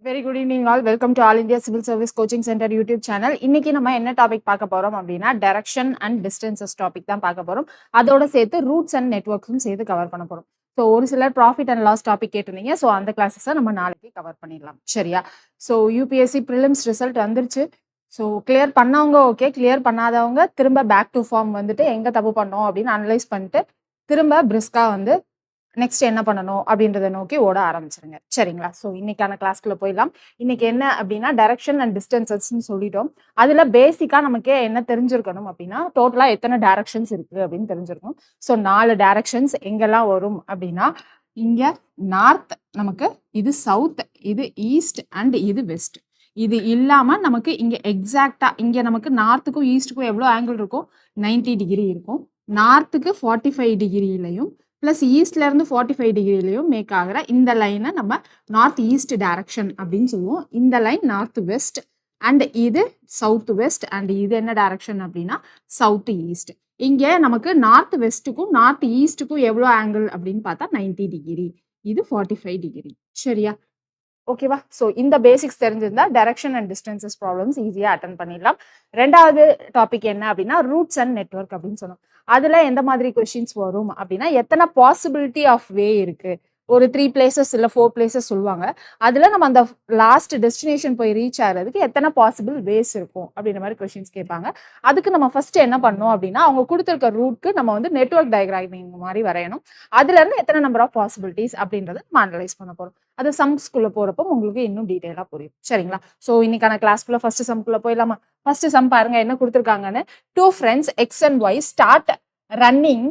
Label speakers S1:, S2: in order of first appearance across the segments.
S1: Very good evening all. Welcome to all India civil service coaching centre YouTube channel. இன்னைக்கு நம்ம என்ன topic பார்க்க போறோம் அப்படின்னா டைரக்ஷன் அண்ட் டிஸ்டன்சஸ் டாபிக் தான் பார்க்க போறோம். அதோட சேர்த்து ரூட்ஸ் அண்ட் நெட்வொர்க்ஸும் சேர்த்து கவர் பண்ண போறோம். ஸோ ஒரு சிலர் ப்ராஃபிட் அண்ட் லாஸ் டாபிக் கேட்டிருந்தீங்க. ஸோ அந்த கிளாஸஸை நம்ம நாளைக்கு கவர் பண்ணிடலாம், சரியா? ஸோ யூபிஎஸ்சி ப்ரிலிம்ஸ் ரிசல்ட் வந்துருச்சு. ஸோ கிளியர் பண்ணவங்க ஓகே, கிளியர் பண்ணாதவங்க திரும்ப பேக் டு ஃபார்ம் வந்துட்டு எங்க தப்பு பண்ணோம் அப்படின்னு அனலைஸ் பண்ணிட்டு திரும்ப பிரிஸ்கா வந்து நெக்ஸ்ட் என்ன பண்ணணும் அப்படின்றத நோக்கி ஓட ஆரம்பிச்சிருங்க, சரிங்களா? ஸோ இன்னைக்கான கிளாஸ்க்குள்ள போயிடலாம். இன்னைக்கு என்ன அப்படின்னா டைரக்ஷன் அண்ட் டிஸ்டன்சஸ்ன்னு சொல்லிட்டோம். அதுல பேசிக்கா நமக்கு என்ன தெரிஞ்சிருக்கணும் அப்படின்னா டோட்டலா எத்தனை டைரக்ஷன்ஸ் இருக்கு அப்படின்னு தெரிஞ்சிருக்கணும். ஸோ 4 டைரக்ஷன்ஸ் எங்கெல்லாம் வரும் அப்படின்னா இங்க நார்த், நமக்கு இது சவுத், இது ஈஸ்ட் அண்ட் இது வெஸ்ட். இது இல்லாம நமக்கு இங்க எக்ஸாக்டா இங்க நமக்கு நார்த்துக்கும் ஈஸ்ட்டுக்கும் எவ்வளவு ஆங்கிள் இருக்கும்? 90 டிகிரி இருக்கும். நார்த்துக்கு 45 டிகிரிலையும் பிளஸ் ஈஸ்ட்ல இருந்து 45 டிகிரிலையும் மேக் ஆகிற இந்த லைனை நம்ம நார்த் ஈஸ்ட் டைரக்ஷன் அப்படின்னு சொல்லுவோம். இந்த லைன் நார்த் வெஸ்ட் அண்ட் இது சவுத் வெஸ்ட் அண்ட் இது என்ன டைரக்ஷன் அப்படின்னா சவுத் ஈஸ்ட். இங்க நமக்கு நார்த் வெஸ்ட்டுக்கும் நார்த் ஈஸ்ட்டுக்கும் எவ்வளோ ஆங்கிள் அப்படின்னு பார்த்தா 90 டிகிரி, இது 45 டிகிரி, சரியா? ஓகேவா? ஸோ இந்த பேசிக்ஸ் தெரிஞ்சிருந்தா டைரக்ஷன் அண்ட் டிஸ்டன்சஸ் ப்ராப்ளம்ஸ் ஈஸியா அட்டன் பண்ணிடலாம். ரெண்டாவது டாபிக் என்ன அப்படின்னா ரூட்ஸ் அண்ட் நெட்வொர்க் அப்படின்னு சொன்னோம். அதுல எந்த மாதிரி கொஸ்டின்ஸ் வரும் அப்படின்னா எத்தனை பாசிபிலிட்டி ஆஃப் வே இருக்கு, ஒரு 3 பிளேசஸ் இல்ல 4 பிளேசஸ் சொல்லுவாங்க. அதுல நம்ம அந்த லாஸ்ட் டெஸ்டினேஷன் போய் ரீச் ஆகிறதுக்கு எத்தனை பாசிபிள் வேஸ் இருக்கும் அப்படின்ற மாதிரி கொஸ்டின்ஸ் கேட்பாங்க. அதுக்கு நம்ம ஃபர்ஸ்ட் என்ன பண்ணோம் அப்படின்னா அவங்க கொடுத்துருக்க ரூட்க்கு நம்ம வந்து நெட்வொர்க் டயக்ராமிங் மாதிரி வரையணும். அதுல இருந்து எத்தனை நம்பர் ஆஃப் பாசிபிலிட்டிஸ் அப்படின்றத நம்ம அனலைஸ் பண்ண போறோம். அது சம்ஸ்குள்ள போறப்போ உங்களுக்கு இன்னும் டீடைலா புரியும், சரிங்களா? ஸோ இன்னைக்கான கிளாஸ்க்குள்ள ஃபர்ஸ்ட் சம்குள்ள போயிடலாமா? ஃபர்ஸ்ட் சம் பாருங்க என்ன கொடுத்துருக்காங்கன்னு. 2 friends X and Y start running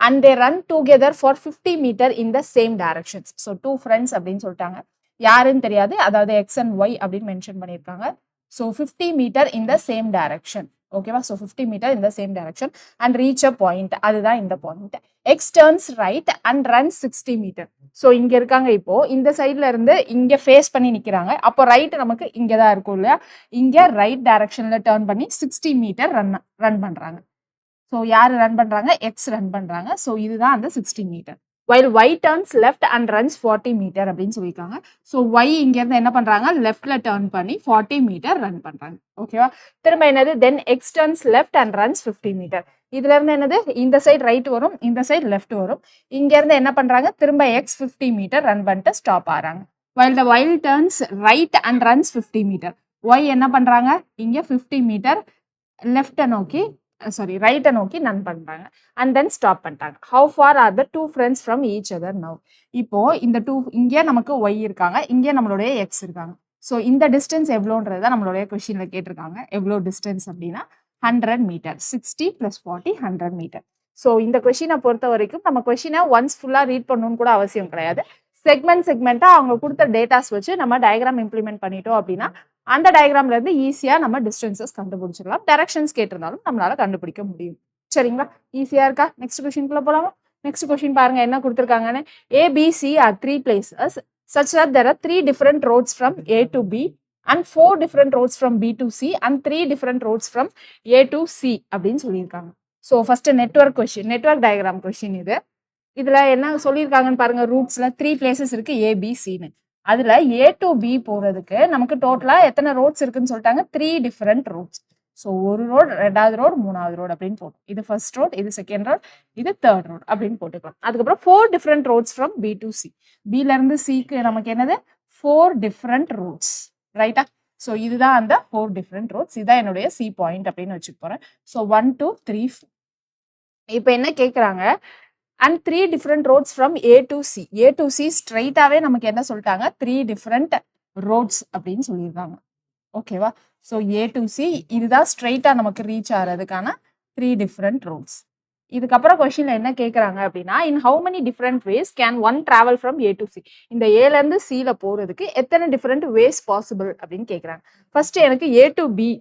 S1: and they run together for 50 meter in the same directions. So 2 friends அப்படின்னு சொல்லிட்டாங்க, யாருன்னு தெரியாது, அதாவது X and Y அப்படின்னு மென்ஷன் பண்ணியிருக்காங்க. So 50 meter in the same direction, ஓகேவா? So 50 meter in the same direction and reach a point, அதுதான் இந்த point. X turns right and runs 60 meter. So இங்க இருக்காங்க, இப்போ இந்த சைட்ல இருந்து இங்க ஃபேஸ் பண்ணி நிக்கிறாங்க. அப்போ ரைட் நமக்கு இங்கதான் இருக்கும் இல்லையா? இங்க ரைட் டைரக்ஷன்ல டர்ன் பண்ணி 60 மீட்டர் ரன் பண்றாங்க. ஸோ யாரு ரன் பண்றாங்க? எக்ஸ் ரன் பண்றாங்க. ஸோ இதுதான் அந்த 60 metre. While Y turns left and runs 40 metre அப்படின்னு சொல்லியிருக்காங்க. ஸோ ஒய் இங்க இருந்து என்ன பண்றாங்க? லெஃப்ட்ல டர்ன் பண்ணி 40 மீட்டர் ரன் பண்றாங்க, ஓகேவா? திரும்ப என்னது? Then X turns left and runs 50 metre. இதுல இருந்து என்னது? இந்த சைடு ரைட் வரும், இந்த சைடு லெஃப்ட் வரும். இங்க இருந்து என்ன பண்றாங்க? திரும்ப எக்ஸ் 50 மீட்டர் ரன் பண்ணிட்டு ஸ்டாப் ஆறாங்க. While the Y turns right and runs 50 metre. Y என்ன பண்றாங்க? இங்க 50 மீட்டர் லெஃப்ட நோக்கி ரைட்டை நோக்கி ரன் பண்றாங்க அண்ட் தென் ஸ்டாப் பண்ணிட்டாங்க. How for R the 2 friends from each other now? இப்போ இந்த 2 இங்கே நமக்கு ஒய் இருக்காங்க, இங்கே நம்மளுடைய எக்ஸ் இருக்காங்க. ஸோ இந்த டிஸ்டன்ஸ் எவ்வளோன்றத நம்மளுடைய கொஸ்டின்ல கேட்டிருக்காங்க. எவ்வளோ டிஸ்டன்ஸ் அப்படின்னா 100 மீட்டர். 60 + 40 100 மீட்டர். ஸோ இந்த கொஸ்டினை பொறுத்த வரைக்கும் நம்ம கொஸ்டினை ஒன்ஸ் ஃபுல்லா ரீட் பண்ணணும்னு கூட அவசியம் கிடையாது. செக்மெண்டா அவங்க கொடுத்த டேட்டாஸ் வச்சு நம்ம டயக்ராம் இம்ப்ளிமெண்ட் பண்ணிட்டோம் அப்படின்னா அந்த டயக்ராம்ல இருந்து ஈஸியா நம்ம டிஸ்டன்சஸ் கண்டுபிடிச்சிடலாம். டைரக்ஷன்ஸ் கேட்டிருந்தாலும் நம்மளால கண்டுபிடிக்க முடியும், சரிங்களா? ஈஸியா இருக்கா? நெக்ஸ்ட் கொஸ்டின்குள்ள போலாமா? நெக்ஸ்ட் கொஸ்டின் பாருங்க என்ன கொடுத்துருக்காங்கன்னு. ABC are 3 places such that there are 3 different roads from A to B and 4 different roads from B to C and 3 different roads from A to C அப்படின்னு சொல்லியிருக்காங்க. So first network question, network diagram question இது. இதுல என்ன சொல்லியிருக்காங்கன்னு பாருங்க. ரூட்ஸ்ல 3 places இருக்கு ஏபிசின்னு. அதுல A to B போறதுக்கு நமக்கு டோட்டலா எத்தனை ரோட்ஸ் இருக்குன்னு சொல்லிட்டாங்க? 3 டிஃபரெண்ட் ரோட்ஸ். ஸோ ஒரு ரோடு, ரெண்டாவது ரோடு, மூணாவது ரோடு அப்படின்னு போட்டோம். இது ஃபர்ஸ்ட் ரோட், இது செகண்ட் ரோட், இது தேர்ட் ரோட் அப்படின்னு போட்டுக்கலாம். அதுக்கப்புறம் 4 different roads from B to C. பில இருந்து சிக்கு நமக்கு என்னது? 4 டிஃபரெண்ட் ரோட்ஸ், ரைட்டா? ஸோ இதுதான் அந்த 4 டிஃபரெண்ட் ரோட்ஸ். இதுதான் என்னுடைய சி பாயிண்ட் அப்படின்னு வச்சுக்க போறேன். ஸோ 1 2 3 4. இப்போ என்ன கேட்குறாங்க? And 3 different roads from A to C. A to C ஸ்ட்ரைட்டாவே நமக்கு என்ன சொல்லிட்டாங்க? 3 டிஃபரெண்ட் ரோட்ஸ் அப்படின்னு சொல்லியிருக்காங்க, ஓகேவா? ஸோ A to C இதுதான் ஸ்ட்ரைட்டா நமக்கு ரீச் ஆகிறதுக்கான 3 டிஃபரெண்ட் ரோட்ஸ். இதுக்கப்புறம் கொஸ்டின்ல என்ன கேட்குறாங்க அப்படின்னா in how many different ways can one travel from A to C? இந்த ஏல இருந்து சில போறதுக்கு எத்தனை டிஃபரெண்ட் வேஸ் பாசிபிள் அப்படின்னு கேட்குறாங்க. ஃபர்ஸ்ட் எனக்கு A to B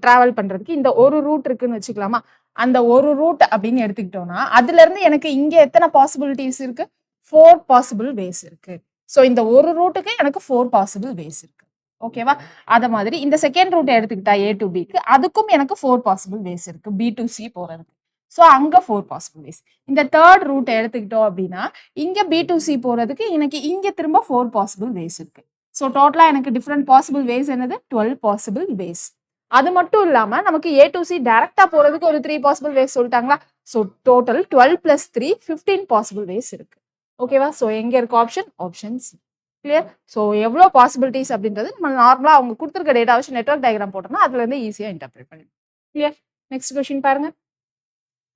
S1: டிராவல் பண்றதுக்கு இந்த ஒரு ரூட் இருக்குன்னு வச்சுக்கலாமா? அந்த ஒரு ரூட் அப்படின்னு எடுத்துக்கிட்டோம்னா அதுல இருந்து எனக்கு இங்க எத்தனை பாசிபிலிட்டிஸ் இருக்கு? 4 பாசிபிள் வேஸ் இருக்கு. ஸோ இந்த ஒரு ரூட்டுக்கு எனக்கு 4 பாசிபிள் வேஸ் இருக்கு, ஓகேவா? அத மாதிரி இந்த செகண்ட் ரூட் எடுத்துக்கிட்டா A to B க்கு அதுக்கும் எனக்கு 4 பாசிபிள் வேஸ் இருக்கு B to C போறதுக்கு. ஸோ அங்க 4 பாசிபிள் வேஸ். இந்த தேர்ட் ரூட் எடுத்துக்கிட்டோம் அப்படின்னா இங்க B to C போறதுக்கு எனக்கு இங்க திரும்ப 4 பாசிபிள் வேஸ் இருக்கு. ஸோ டோட்டலா எனக்கு டிஃப்ரெண்ட் பாசிபிள் வேஸ் என்னது 12 பாசிபிள் வேஸ். அது மட்டும் இல்லாம நமக்கு A to C டைரக்டா போறதுக்கு ஒரு 3 பாசிபிள் வேஸ் சொல்லிட்டாங்களா. ஸோ டோட்டல் 12 + 3 15 பாசிபிள் வேஸ் இருக்கு. ஓகேவா. ஸோ எங்க இருக்கு option? Option C. Clear. So எவ்வளோ பாசிபிலிட்டிஸ் அப்படின்றது நம்ம நார்மலா அவங்க கொடுத்துருக்க டேட்டா வச்சு நெட்வொர்க் டயக்ராம் போட்டோம்னா அதுல இருந்து ஈஸியா இன்டர்பிரேட் பண்ணிடலாம். கிளியர். நெக்ஸ்ட் கொஸ்டின் பாருங்க.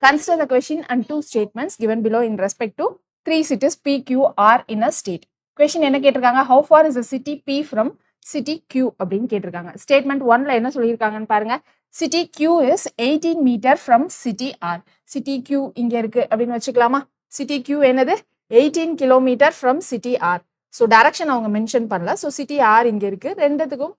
S1: Consider the question and two statements given below in respect to three cities P, Q, R in a state. Question என்ன கேட்டிருக்காங்க? How far is the city P from city Q அப்படின்னு கேட்டிருக்காங்க. Statement 1ல என்ன சொல்லியிருக்காங்கன்னு பாருங்க. City Q is 18 meter from city R. City Q இங்க இருக்கு அப்படின்னு வச்சுக்கலாமா? City Q என்னது? 18 kilometer from city R. So direction அவங்க மென்ஷன் பண்ணல. ஸோ சிட்டி ஆர் இங்க இருக்கு. ரெண்டுத்துக்கும்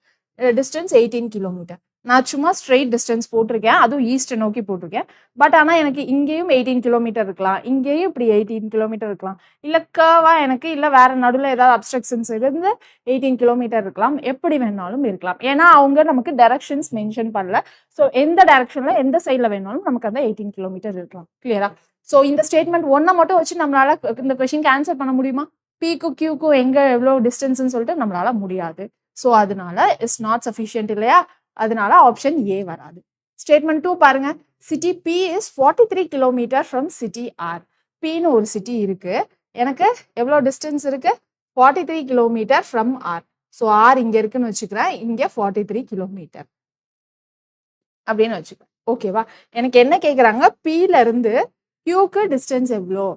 S1: டிஸ்டன்ஸ் 18 கிலோமீட்டர். நான் சும்மா ஸ்ட்ரெயிட் டிஸ்டன்ஸ் போட்டிருக்கேன், அதுவும் ஈஸ்ட் நோக்கி போட்டிருக்கேன். பட் ஆனால் எனக்கு இங்கேயும் 18 கிலோமீட்டர் இருக்கலாம், இங்கேயும் இப்படி 18 கிலோமீட்டர் இருக்கலாம், இல்லை கர்வா எனக்கு இல்லை வேற நடுவில் ஏதாவது அப்ஸ்ட்ரக்ஷன்ஸ் இருந்து 18 கிலோமீட்டர் இருக்கலாம், எப்படி வேணாலும் இருக்கலாம். ஏன்னா அவங்க நமக்கு டைரக்ஷன்ஸ் மென்ஷன் பண்ணல. ஸோ எந்த டைரக்ஷன்ல எந்த சைடில் வேணாலும் நமக்கு அந்த 18 கிலோமீட்டர் இருக்கலாம். கிளியரா. ஸோ இந்த ஸ்டேட்மெண்ட் ஒன்னை மட்டும் வச்சு நம்மளால இந்த கொஸ்டினுக்கு ஆன்சர் பண்ண முடியுமா? பிக்கும் கியூக்கும் எங்க எவ்வளோ டிஸ்டன்ஸ்ன்னு சொல்லிட்டு நம்மளால முடியாது. ஸோ அதனால இஸ் நாட் சஃபிஷியன்ட் இல்லையா. அதனால ஆப்ஷன் ஏ வராது. ஸ்டேட்மெண்ட் 2 பாருங்க. City B is 43 kilometre from city R. பின்னு ஒரு சிட்டி இருக்கு, எனக்கு எவ்வளோ டிஸ்டன்ஸ் இருக்கு? 43 kilometre from R. So R இங்க இருக்குன்னு வச்சுக்கிறேன், இங்க 43 கிலோமீட்டர் அப்படின்னு வச்சுக்கிறேன். ஓகேவா. எனக்கு என்ன கேட்குறாங்க? பில இருந்து கியூக்கு டிஸ்டன்ஸ் எவ்வளோ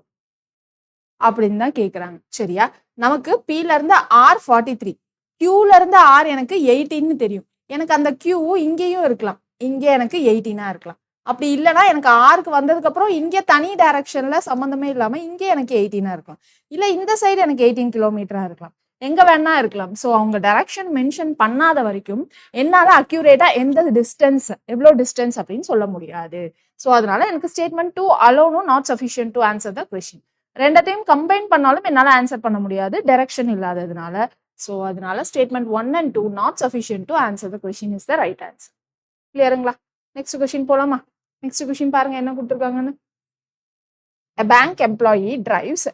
S1: அப்படின்னு தான் கேட்குறாங்க. சரியா. நமக்கு பில இருந்து ஆர் 43, கியூல இருந்து ஆர் எனக்கு 18ன்னு தெரியும். எனக்கு அந்த கியூ இங்கேயும் இருக்கலாம், இங்கே எனக்கு 18ஆ இருக்கலாம். அப்படி இல்லைன்னா எனக்கு ஆருக்கு வந்ததுக்கு அப்புறம் இங்கே தனி டைரக்ஷன்ல சம்மந்தமே இல்லாம இங்கே எனக்கு 18ஆ இருக்கலாம், இல்லை இந்த சைடு எனக்கு 18 கிலோமீட்டரா இருக்கலாம், எங்க வேணா இருக்கலாம். ஸோ அவங்க டைரக்ஷன் மென்ஷன் பண்ணாத வரைக்கும் என்னால அக்யூரேட்டா எந்த டிஸ்டன்ஸ் எவ்வளோ டிஸ்டன்ஸ் அப்படின்னு சொல்ல முடியாது. ஸோ அதனால எனக்கு ஸ்டேட்மெண்ட் 2 அலோனும் not sufficient to answer the question. ரெண்டத்தையும் கம்பைன் பண்ணாலும் என்னால ஆன்சர் பண்ண முடியாது டைரக்ஷன் இல்லாததுனால. ஸோ அதனால statement 1 and 2 not sufficient to answer the question is the right answer. கிளியருங்களா. நெக்ஸ்ட் கொஸ்டின் போலாமா? நெக்ஸ்ட் கொஸ்டின் பாருங்க என்ன கொடுத்துருக்காங்கன்னு. A bank employee drives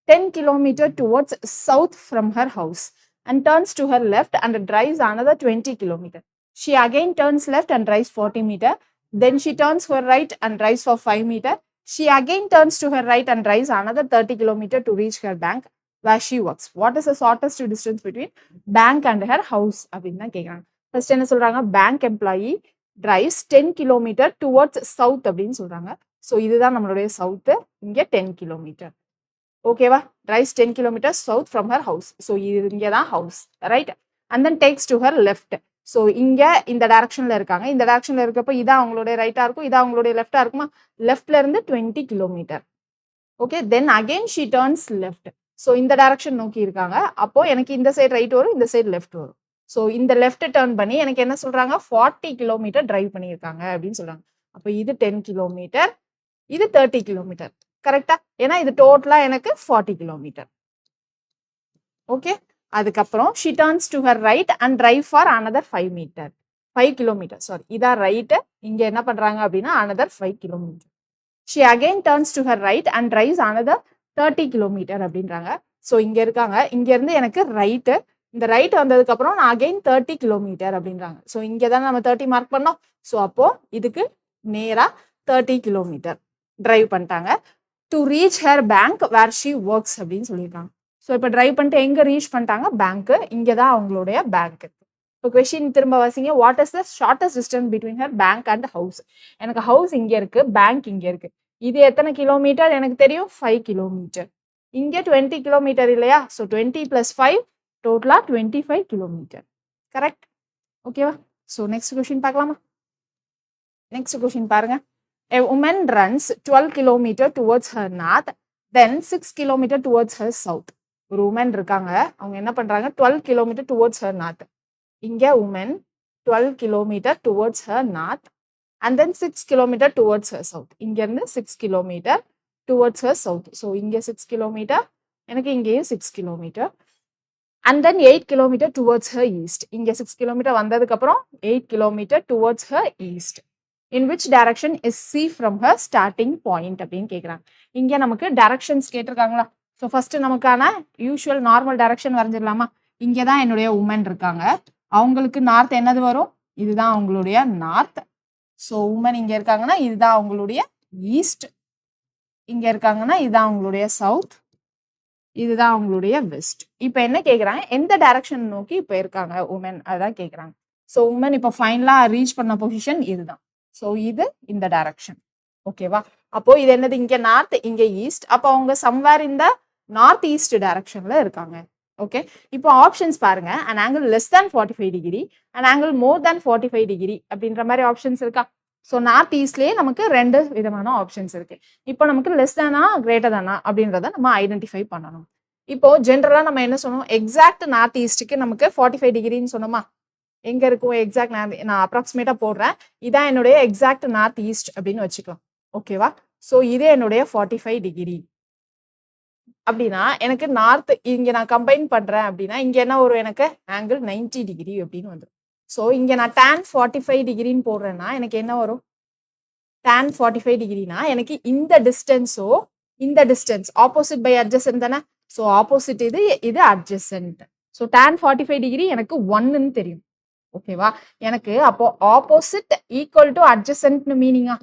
S1: 10 kilometers towards south from her house and turns to her left and drives another 20 kilometers. She again turns left and drives 40 meters. Then she turns her right and drives for 5 meters. She again turns to her right and drives another 30 kilometers to reach her bank where she works. What is the shortest distance between bank and her house அப்படின்னு தான் கேட்குறாங்க. First என்ன சொல்றாங்க? Bank employee drives 10 kilometre towards south அப்படின்னு சொல்றாங்க. So இதுதான் நம்மளுடைய south, இங்கே 10 கிலோமீட்டர். ஓகேவா. Drives 10 kilometre south from her house. So இது இங்கே தான் house, right. And then takes to her left. So இங்கே இந்த டைரக்ஷன்ல இருக்காங்க, இந்த டைரக்ஷன்ல இருக்கப்போ இதான் அவங்களுடைய ரைட்டா இருக்கும், இதான் அவங்களுடைய லெஃப்டா இருக்குமா? லெஃப்ட்ல இருந்து 20 kilometre. Okay. Then again she turns left. So இந்த டைரக்ஷன் நோக்கி இருக்காங்க, அப்போ எனக்கு இந்த சைடு ரைட் வரும், இந்த சைடு லெஃப்ட் வரும். ஸோ இந்த லெஃப்ட் டர்ன் பண்ணி எனக்கு என்ன சொல்றாங்க? 40 கிலோமீட்டர் டிரைவ் பண்ணியிருக்காங்க அப்படின்னு சொல்றாங்க. அப்போ இது 10 கிலோமீட்டர், இது 30 கிலோமீட்டர். கரெக்டா. ஏன்னா இது டோட்டலா எனக்கு 40 கிலோமீட்டர். ஓகே. அதுக்கப்புறம் she turns to her right and drive for another 5 metre, 5 kilometre. Sorry, இதான் ரைட்டு. இங்க என்ன பண்றாங்க அப்படின்னா another 5 kilometre. She again turns to her right and drives another 30 kilometre அப்படின்றாங்க. ஸோ இங்க இருக்காங்க, இங்க இருந்து எனக்கு ரைட்டு, இந்த ரைட் வந்ததுக்கு அப்புறம் நான் அகெயின் 30 கிலோமீட்டர் அப்படின்றாங்க. ஸோ இங்கே தான் நம்ம 30 மார்க் பண்ணோம். ஸோ அப்போ இதுக்கு நேரா 30 கிலோமீட்டர் டிரைவ் பண்ணிட்டாங்க. To reach her bank where she works அப்படின்னு சொல்லியிருக்காங்க. ஸோ இப்போ டிரைவ் பண்ணிட்டு எங்க ரீச் பண்ணிட்டாங்க? பேங்க்கு. இங்கே தான் அவங்களுடைய பேங்க். இப்போ கொஸ்டின் திரும்ப வாசிங்க. What is the shortest distance between her bank and house? எனக்கு ஹவுஸ் இங்கே இருக்கு, பேங்க் இங்கே இருக்கு. இது எத்தனை கிலோமீட்டர் எனக்கு தெரியும்? 5 கிலோமீட்டர். இங்கே 20 கிலோமீட்டர் இல்லையா? ஸோ 20 + 5 டோட்டலா 25 கிலோமீட்டர். கரெக்ட். ஓகேவா. ஸோ நெக்ஸ்ட் கொஸ்டின் பார்க்கலாமா? நெக்ஸ்ட் கொஸ்டின் பாருங்க. A woman runs 12 kilometers towards her north, then 6 kilometers towards her south. ஒரு உமன் இருக்காங்க, அவங்க என்ன பண்றாங்க? 12 kilometers towards her north. இங்க woman 12 kilometers towards her north and then 6 kilometers towards her south. இங்க இருந்து 6 kilometers towards her south. So இங்க 6 kilometers, எனக்கு இங்கேயும் 6 kilometers. And then 8 kilometers towards her east. இங்க 6 kilometers வந்ததுக்கு அப்புறம் 8 kilometers towards her east. In which direction is C from her starting point அப்படின்னு கேட்குறாங்க. இங்கே நமக்கு டைரக்ஷன்ஸ் கேட்டிருக்காங்களா? ஸோ ஃபர்ஸ்ட் நமக்கான யூஷுவல் நார்மல் டைரக்ஷன் வரைஞ்சிடலாமா? இங்கே தான் என்னுடைய உமன் இருக்காங்க. அவங்களுக்கு நார்த் என்னது வரும்? இதுதான் அவங்களுடைய நார்த். ஸோ உமன் இங்கே இருக்காங்கன்னா இதுதான் அவங்களுடைய ஈஸ்ட். இங்கே இருக்காங்கன்னா இதுதான் அவங்களுடைய சவுத். இதுதான் அவங்களுடைய வெஸ்ட். இப்போ என்ன கேட்குறாங்க, எந்த டைரக்ஷன் நோக்கி இப்போ இருக்காங்க உமன், அதான் கேட்குறாங்க. ஸோ உமன் இப்போ ஃபைனலாக ரீச் பண்ண பொசிஷன் இதுதான். ஸோ இது இந்த டைரக்ஷன். ஓகேவா? அப்போ இது என்னது, இங்கே நார்த் இங்கே ஈஸ்ட். அப்போ அவங்க சம்வேர் இந்த நார்த் ஈஸ்ட் டைரக்ஷன்ல இருக்காங்க. ஓகே, இப்போ ஆப்ஷன்ஸ் பாருங்க. an angle less than 45 degree, an angle more than 45 degree அப்படின்ற மாதிரி ஆப்ஷன்ஸ் இருக்கா? ஸோ நார்த் ஈஸ்ட்லேயே நமக்கு 2 விதமான ஆப்ஷன்ஸ் இருக்கு. இப்போ நமக்கு லெஸ் தானா கிரேட்டர் தானா அப்படின்றத நம்ம ஐடென்டிஃபை பண்ணணும். இப்போ ஜென்ரலா நம்ம என்ன சொன்னோம், எக்ஸாக்ட் நார்த் ஈஸ்ட்டுக்கு நமக்கு 45 டிகிரின்னு சொன்னோமா? எங்க இருக்கும் எக்ஸாக்ட், நான் அப்ராக்சிமேட்டா போடுறேன். இதான் என்னுடைய எக்ஸாக்ட் நார்த் ஈஸ்ட் அப்படின்னு வச்சுக்கலாம். ஓகேவா? ஸோ இது என்னுடைய 45 டிகிரி அப்படின்னா எனக்கு நார்த் இங்க நான் கம்பைன் பண்றேன் அப்படின்னா இங்க என்ன வரும், எனக்கு ஆங்கிள் 90 டிகிரி அப்படின்னு வந்துடும். ஸோ இங்க நான் tan 45 டிகிரின்னு போடுறேன்னா எனக்கு என்ன வரும், tan 45 டிகிரினா எனக்கு இந்த டிஸ்டன்ஸோ இந்த டிஸ்டன்ஸ் ஆப்போசிட் பை அட்ஜசன்ட் தானே. ஸோ ஆப்போசிட் இது, இது அட்ஜசன்ட். ஸோ tan 45 டிகிரி எனக்கு 1ன்னு தெரியும். ஓகேவா? எனக்கு அப்போ ஆப்போசிட் ஈக்குவல் டு அட்ஜசன்ட்னு மீனிங்கா,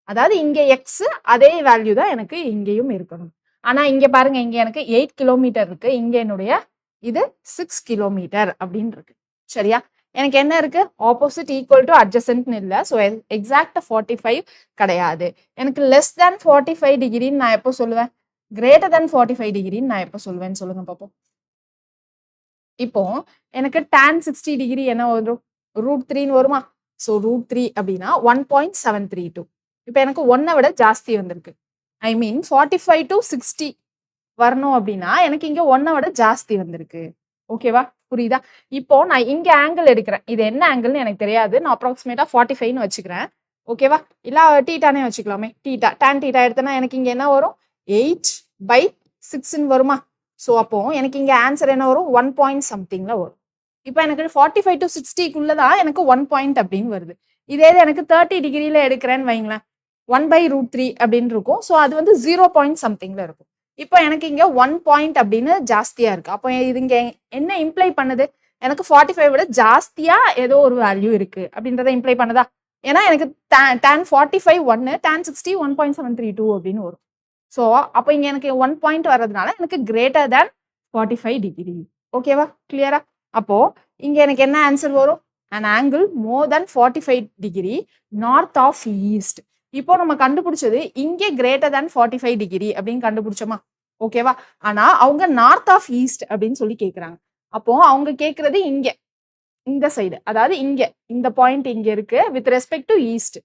S1: அதாவது இங்க எக்ஸ் அதே வேல்யூ தான் எனக்கு இங்கேயும் இருக்கணும். ஆனா இங்க பாருங்க, இங்க எனக்கு 8 கிலோமீட்டர் இருக்கு, இங்க என்னுடைய இது 6 கிலோமீட்டர் அப்படின்னு இருக்கு. சரியா? எனக்கு என்ன இருக்கு, ஆப்போசிட் ஈக்குவல் டு அட்ஜசன்ட்னு இல்லை. ஸோ எக்ஸாக்ட் 45 கிடையாது. எனக்கு லெஸ் தேன் 45 டிகிரின்னு நான் எப்போ சொல்லுவேன், கிரேட்டர் தேன் 45 டிகிரின்னு நான் எப்போ சொல்லுவேன்னு சொல்லுங்க பார்ப்போம். இப்போ எனக்கு tan 60 டிகிரி என்ன வரும், √3ன்னு வருமா? ஸோ √3 அப்படின்னா 1.732. இப்போ எனக்கு 1 விட ஜாஸ்தி வந்திருக்கு. ஐ மீன் 45 to 60 வரணும் அப்படின்னா எனக்கு இங்க 1 விட ஜாஸ்தி வந்திருக்கு. ஓகேவா? புரியுதா? இப்போ நான் இங்க ஆங்கிள் எடுக்கிறேன். இது என்ன ஆங்கிள்னு எனக்கு தெரியாது. நான் அப்ராக்சிமேட்டா 45ன்னு வச்சுக்கிறேன். ஓகேவா? இல்ல டீட்டானே வச்சுக்கலாமே. டீட்டா, tan டீட்டா எடுத்தனா எனக்கு இங்க என்ன வரும், 8/6ன்னு வருமா? ஸோ அப்போ எனக்கு இங்க ஆன்சர் என்ன வரும், 1 பாயிண்ட் சம்திங்ல வரும். இப்போ எனக்கு 45 to 60க்குள்ள தான் எனக்கு 1 பாயிண்ட் அப்படின்னு வருது. இதே எனக்கு 30 டிகிரியில எடுக்கிறேன்னு வைங்களேன், 1/√3 அப்படின்னு இருக்கும். ஸோ அது வந்து 0 பாயிண்ட் சம்திங்ல இருக்கும். இப்போ எனக்கு இங்க 1 பாயிண்ட் அப்படின்னு ஜாஸ்தியா இருக்கு. அப்போ இது இங்க என்ன இம்ப்ளை பண்ணுது, எனக்கு 45 விட ஜாஸ்தியா ஏதோ ஒரு வேல்யூ இருக்கு அப்படின்றத இம்ப்ளை பண்ணுதா? ஏன்னா எனக்கு tan 45 1, tan 60 1.732 அப்படின்னு வரும். ஸோ அப்போ இங்க எனக்கு 1 பாயிண்ட் வர்றதுனால எனக்கு கிரேட்டர் தேன் 45 டிகிரி. ஓகேவா? கிளியரா? அப்போ இங்க எனக்கு என்ன ஆன்சர் வரும், an angle more than 45 degree north of east. இப்போ நம்ம கண்டுபிடிச்சது இங்கே கிரேட்டர் தேன் 45 டிகிரி அப்படின்னு கண்டுபிடிச்சோமா? ஓகேவா? ஆனா அவங்க நார்த் ஆஃப் ஈஸ்ட் அப்படின்னு சொல்லி கேட்குறாங்க. அப்போ அவங்க கேட்கறது இங்க இந்த சைடு, அதாவது இங்க இந்த பாயிண்ட் இங்க இருக்கு வித் ரெஸ்பெக்ட் டு ஈஸ்ட்.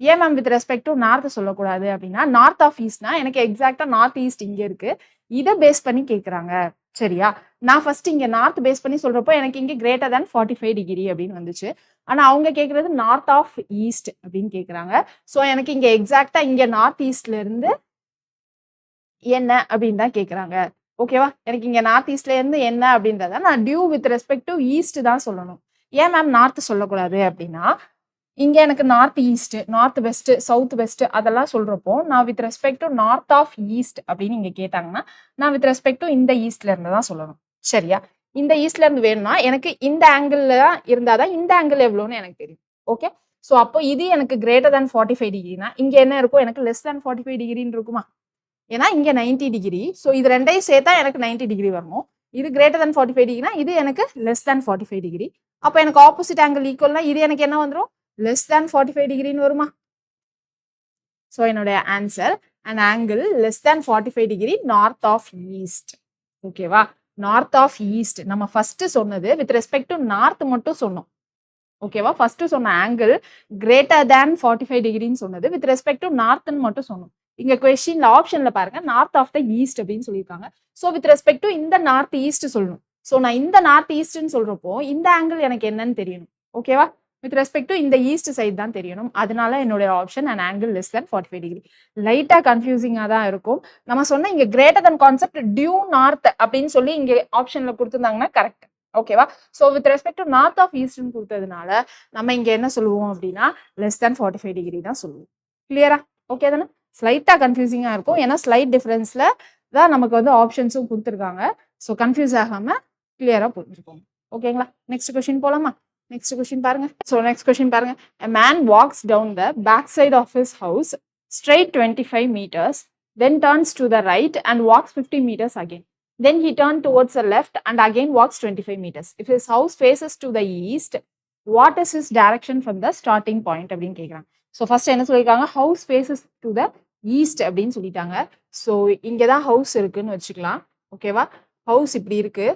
S1: ஏன் ma'am with respect to north சொல்லக்கூடாது அப்படின்னா, நார்த் ஆஃப் ஈஸ்ட்னா எனக்கு எக்ஸாக்டா நார்த் ஈஸ்ட் இங்க இருக்கு, இதை பேஸ் பண்ணி கேட்குறாங்க. சரியா? நான் ஃபர்ஸ்ட் இங்க நார்த் பேஸ் பண்ணி சொல்றப்போ எனக்கு இங்க கிரேட்டர் தேன் 45 டிகிரி அப்படின்னு வந்துச்சு. ஆனா அவங்க கேட்கறது நார்த் ஆஃப் ஈஸ்ட் அப்படின்னு கேட்குறாங்க. ஸோ எனக்கு இங்க எக்ஸாக்டா இங்க நார்த் ஈஸ்ட்ல இருந்து என்ன அப்படின்னு தான் கேட்குறாங்க. ஓகேவா? எனக்கு இங்க நார்த் ஈஸ்ட்ல இருந்து என்ன அப்படின்றத நான் due with respect to east தான் சொல்லணும். ஏன் மேம் நார்த் சொல்லக்கூடாது அப்படின்னா, இங்க எனக்கு north east, north west, south west அதெல்லாம் சொல்றப்போ நான் with respect to north of east அப்படின்னு இங்க கேட்டாங்கன்னா நான் வித் ரெஸ்பெக்ட் டு இந்த ஈஸ்ட்ல இருந்து தான் சொல்லணும். சரியா? இந்த ஈஸ்ட்ல இருந்து வேணும்னா எனக்கு இந்த ஆங்கிள் தான் இருந்தாதான் இந்த ஆங்கிள் எவ்வளோன்னு எனக்கு தெரியும். ஓகே, ஸோ அப்போ இது எனக்கு கிரேட்டர் தேன் 45 டிகிரினா இங்க என்ன இருக்கும், எனக்கு லெஸ் தேன் 45 டிகிரின்னு இருக்குமா? ஏன்னா இங்க 90 டிகிரி. ஸோ இது ரெண்டையும் சேர்த்தா எனக்கு 90 டிகிரி வரணும். இது கிரேட்டர் தேன் 45 டிகிரினா இது எனக்கு லெஸ் தேன் 45 டிகிரி. அப்போ எனக்கு ஆப்போசிட் ஆங்கிள் ஈக்குவல்னா இது எனக்கு என்ன வந்துடும், லெஸ் தேன் 45 டிகிரின்னு வருமா? ஸோ என்னுடைய answer an angle less than 45 degree north of east. ஓகேவா? நார்த் ஆஃப் ஈஸ்ட் நம்ம ஃபர்ஸ்ட் சொன்னது வித் ரெஸ்பெக்ட் டு நார்த் மட்டும் சொன்னோம். ஓகேவா? ஃபர்ஸ்ட் சொன்ன ஆங்கிள் கிரேட்டர் தேன் 45 டிகிரின்னு சொன்னது வித் ரெஸ்பெக்ட் டு நார்த்னு மட்டும் சொன்னோம். இங்க கொஸ்டின்ல ஆப்ஷன்ல பாருங்க நார்த் ஆஃப் த ஈஸ்ட் அப்படின்னு சொல்லியிருக்காங்க. ஸோ வித் ரெஸ்பெக்ட் டு இந்த நார்த் ஈஸ்ட் சொல்லணும். ஸோ நான் இந்த நார்த் ஈஸ்ட்னு சொல்றப்போ இந்த ஆங்கிள் எனக்கு என்னன்னு தெரியணும். ஓகேவா? வித் ரெஸ்பெக்ட் டு இந்த ஈஸ்ட் சைடு தான் தெரியணும். அதனால என்னுடைய option an angle less than 45 degree. லைட்டா கன்ஃபியூசிங்கா தான் இருக்கும். நம்ம சொன்ன இங்க greater than concept due north அப்படின்னு சொல்லி இங்க ஆப்ஷன்ல கொடுத்துருந்தாங்கன்னா கரெக்ட். ஓகேவா? So with respect to north of ஈஸ்ட்னு கொடுத்ததுனால நம்ம இங்க என்ன சொல்லுவோம் அப்படின்னா less than 45 டிகிரி தான் சொல்லுவோம். கிளியரா? ஓகே தானே? ஸ்லைட்டா கன்ஃபியூசிங்கா இருக்கும். ஏன்னா ஸ்லைட் டிஃபரன்ஸ்ல தான் நமக்கு வந்து ஆப்ஷன்ஸும் கொடுத்துருக்காங்க. ஸோ கன்ஃபியூஸ் ஆகாம கிளியரா புரிஞ்சுக்கோங்க. ஓகேங்களா? நெக்ஸ்ட் கொஸ்டின் போலாமா? நெக்ஸ்ட் கொஸ்டின் பாருங்க. ஸோ நெக்ஸ்ட் கொஸ்டின் பாருங்க. A man walks down the back side of his house straight 25 meters, then turns to the right and walks 50 meters again. Then he turned towards the left and again walks 25 meters. If his house faces to the east, what is his direction from the starting point அப்படின்னு கேட்குறாங்க. So first என்ன சொல்லியிருக்காங்க? House faces to the east அப்படின்னு சொல்லிட்டாங்க. So இங்கே தான் house இருக்குன்னு வச்சுக்கலாம். ஓகேவா? ஹவுஸ் இப்படி இருக்கு.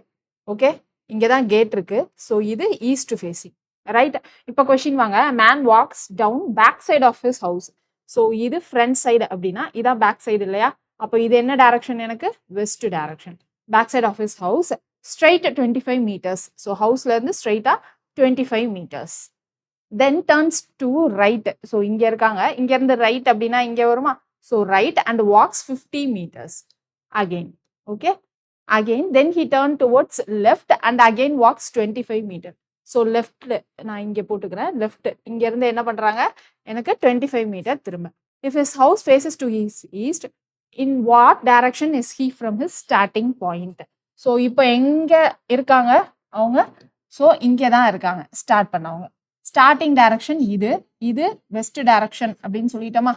S1: ஓகே, இங்கே தான் கேட் இருக்கு. ஸோ இது ஈஸ்ட் ஃபேஸிங், ரைட்? இப்போ கொஸ்டின் வாங்க. Man walks down back side of his house. So இது ஃப்ரண்ட் சைடு அப்படின்னா இதான் பேக் சைடு இல்லையா? அப்போ இது என்ன டைரக்ஷன்? எனக்கு west direction. Back side of his house straight 25 meters. So ஹவுஸ்ல இருந்து ஸ்ட்ரைட்டா 25 meters. Then turns to right. So இங்க இருக்காங்க, இங்க இருந்து ரைட் அப்படின்னா இங்க வருமா? So right and walks 50 meters again. Okay, again then he turned towards left and again walks 25 meter. so left நான் இங்க போட்டுக்கிறேன். left இங்க இருந்து என்ன பண்றாங்க? எனக்கு 25 meter திரும்ப. if his house faces to his east, in what direction is he from his starting point? so இப்போ எங்க இருக்காங்க அவங்க? so இங்க தான் இருக்காங்க ஸ்டார்ட் பண்ணவங்க. ஸ்டார்டிங் டைரக்ஷன் இது, இது வெஸ்ட் டைரக்ஷன் அப்படின்னு சொல்லிட்டோமா?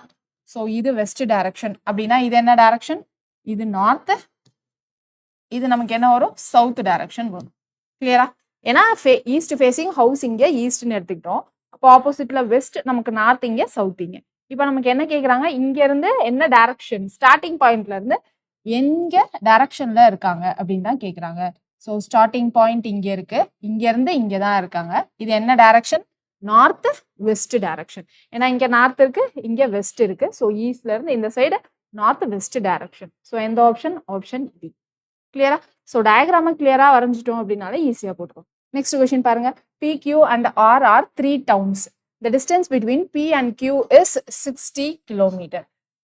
S1: so இது வெஸ்ட் டைரக்ஷன் அப்படின்னா இது என்ன டைரக்ஷன்? இது நார்த், இது நமக்கு என்ன வரும்? சவுத் டைரக்ஷன் வரும். கிளியரா? ஏன்னா ஈஸ்ட் ஃபேசிங் ஹவுஸ் இங்கே ஈஸ்ட்னு எடுத்துக்கிட்டோம். அப்போ ஆப்போசிட்ல வெஸ்ட், நமக்கு நார்த் இங்கே, சவுத் இங்கே. இப்போ நமக்கு என்ன கேட்குறாங்க? இங்க இருந்து என்ன டைரக்ஷன், ஸ்டார்டிங் பாயிண்ட்ல இருந்து எங்க டைரக்ஷன்ல இருக்காங்க அப்படின்னு தான் கேட்குறாங்க. ஸோ ஸ்டார்டிங் பாயிண்ட் இங்க இருக்கு, இங்க இருந்து இங்க தான் இருக்காங்க. இது என்ன டைரக்ஷன்? North west direction. ஏன்னா இங்க நார்த் இருக்கு, இங்க வெஸ்ட் இருக்கு. ஸோ ஈஸ்ட்ல இருந்து இந்த side north west direction. So எந்த ஆப்ஷன்? Option D. கிளியரா? ஸோ டயக்ராம கிளியரா வரைஞ்சிட்டோம் அப்படின்னாலே ஈஸியா போட்டுரும். நெக்ஸ்ட் கொஸ்டின் பாருங்க. PQ and R are 3 towns. The distance between P and Q is 60 kilometer.